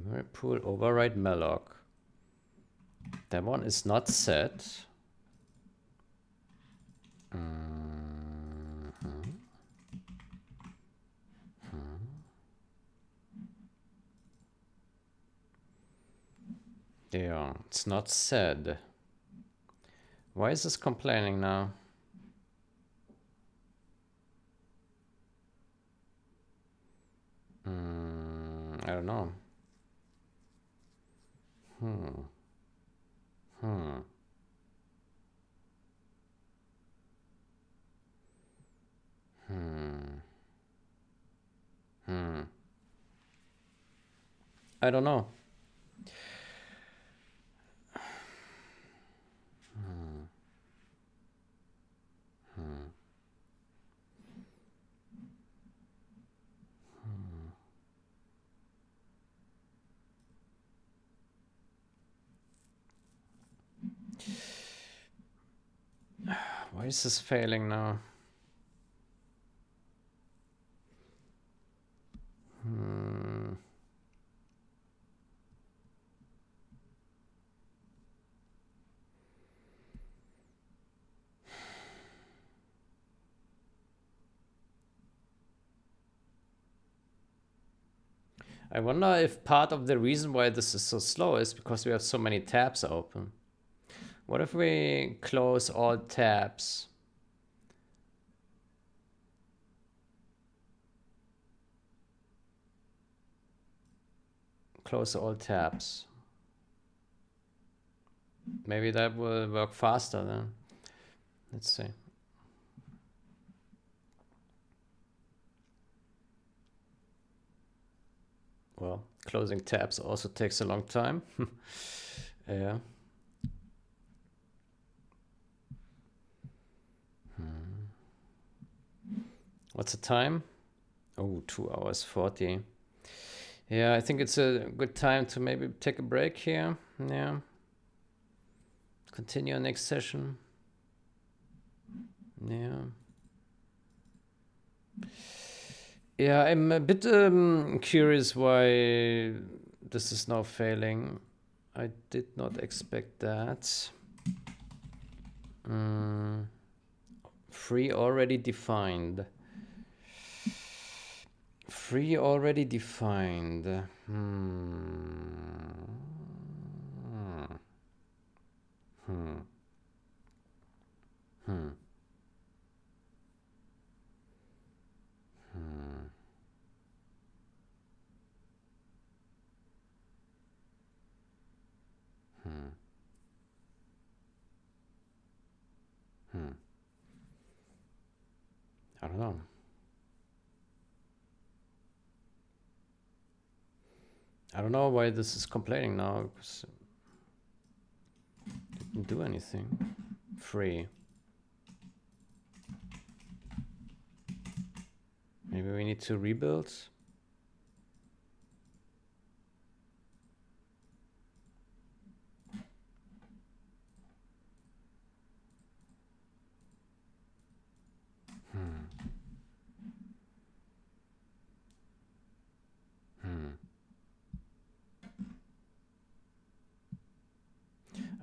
Memory pool override malloc. That one is not set. Yeah, it's not set. Why is this complaining now? I don't know. I don't know. Why is this failing now? I wonder if part of the reason why this is so slow is because we have so many tabs open. What if we close all tabs? Close all tabs. Maybe that will work faster then. Let's see. Well, closing tabs also takes a long time. Yeah. What's the time? Oh, 2 hours 40. Yeah, I think it's a good time to maybe take a break here. Yeah. Continue next session. Yeah. Yeah, I'm a bit curious why this is now failing. I did not expect that. Free already defined. Free already defined. I don't know. I don't know why this is complaining now, because it didn't do anything. Free. Maybe we need to rebuild.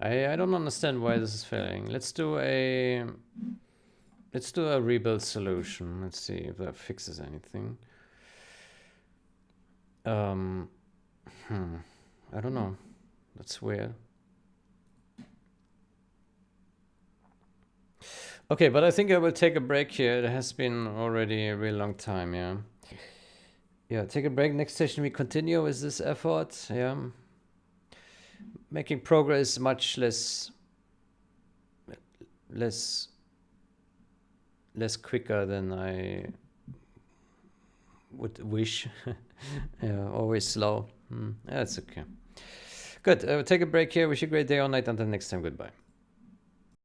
I don't understand why this is failing. Let's do a rebuild solution. Let's see if that fixes anything. I don't know. That's weird. Okay, but I think I will take a break here. It has been already a really long time, yeah. Yeah, take a break. Next session we continue with this effort, yeah. Making progress much less quicker than I would wish. Yeah, always slow. That's okay. Good. Take a break here. Wish you a great day or night. Until next time. Goodbye.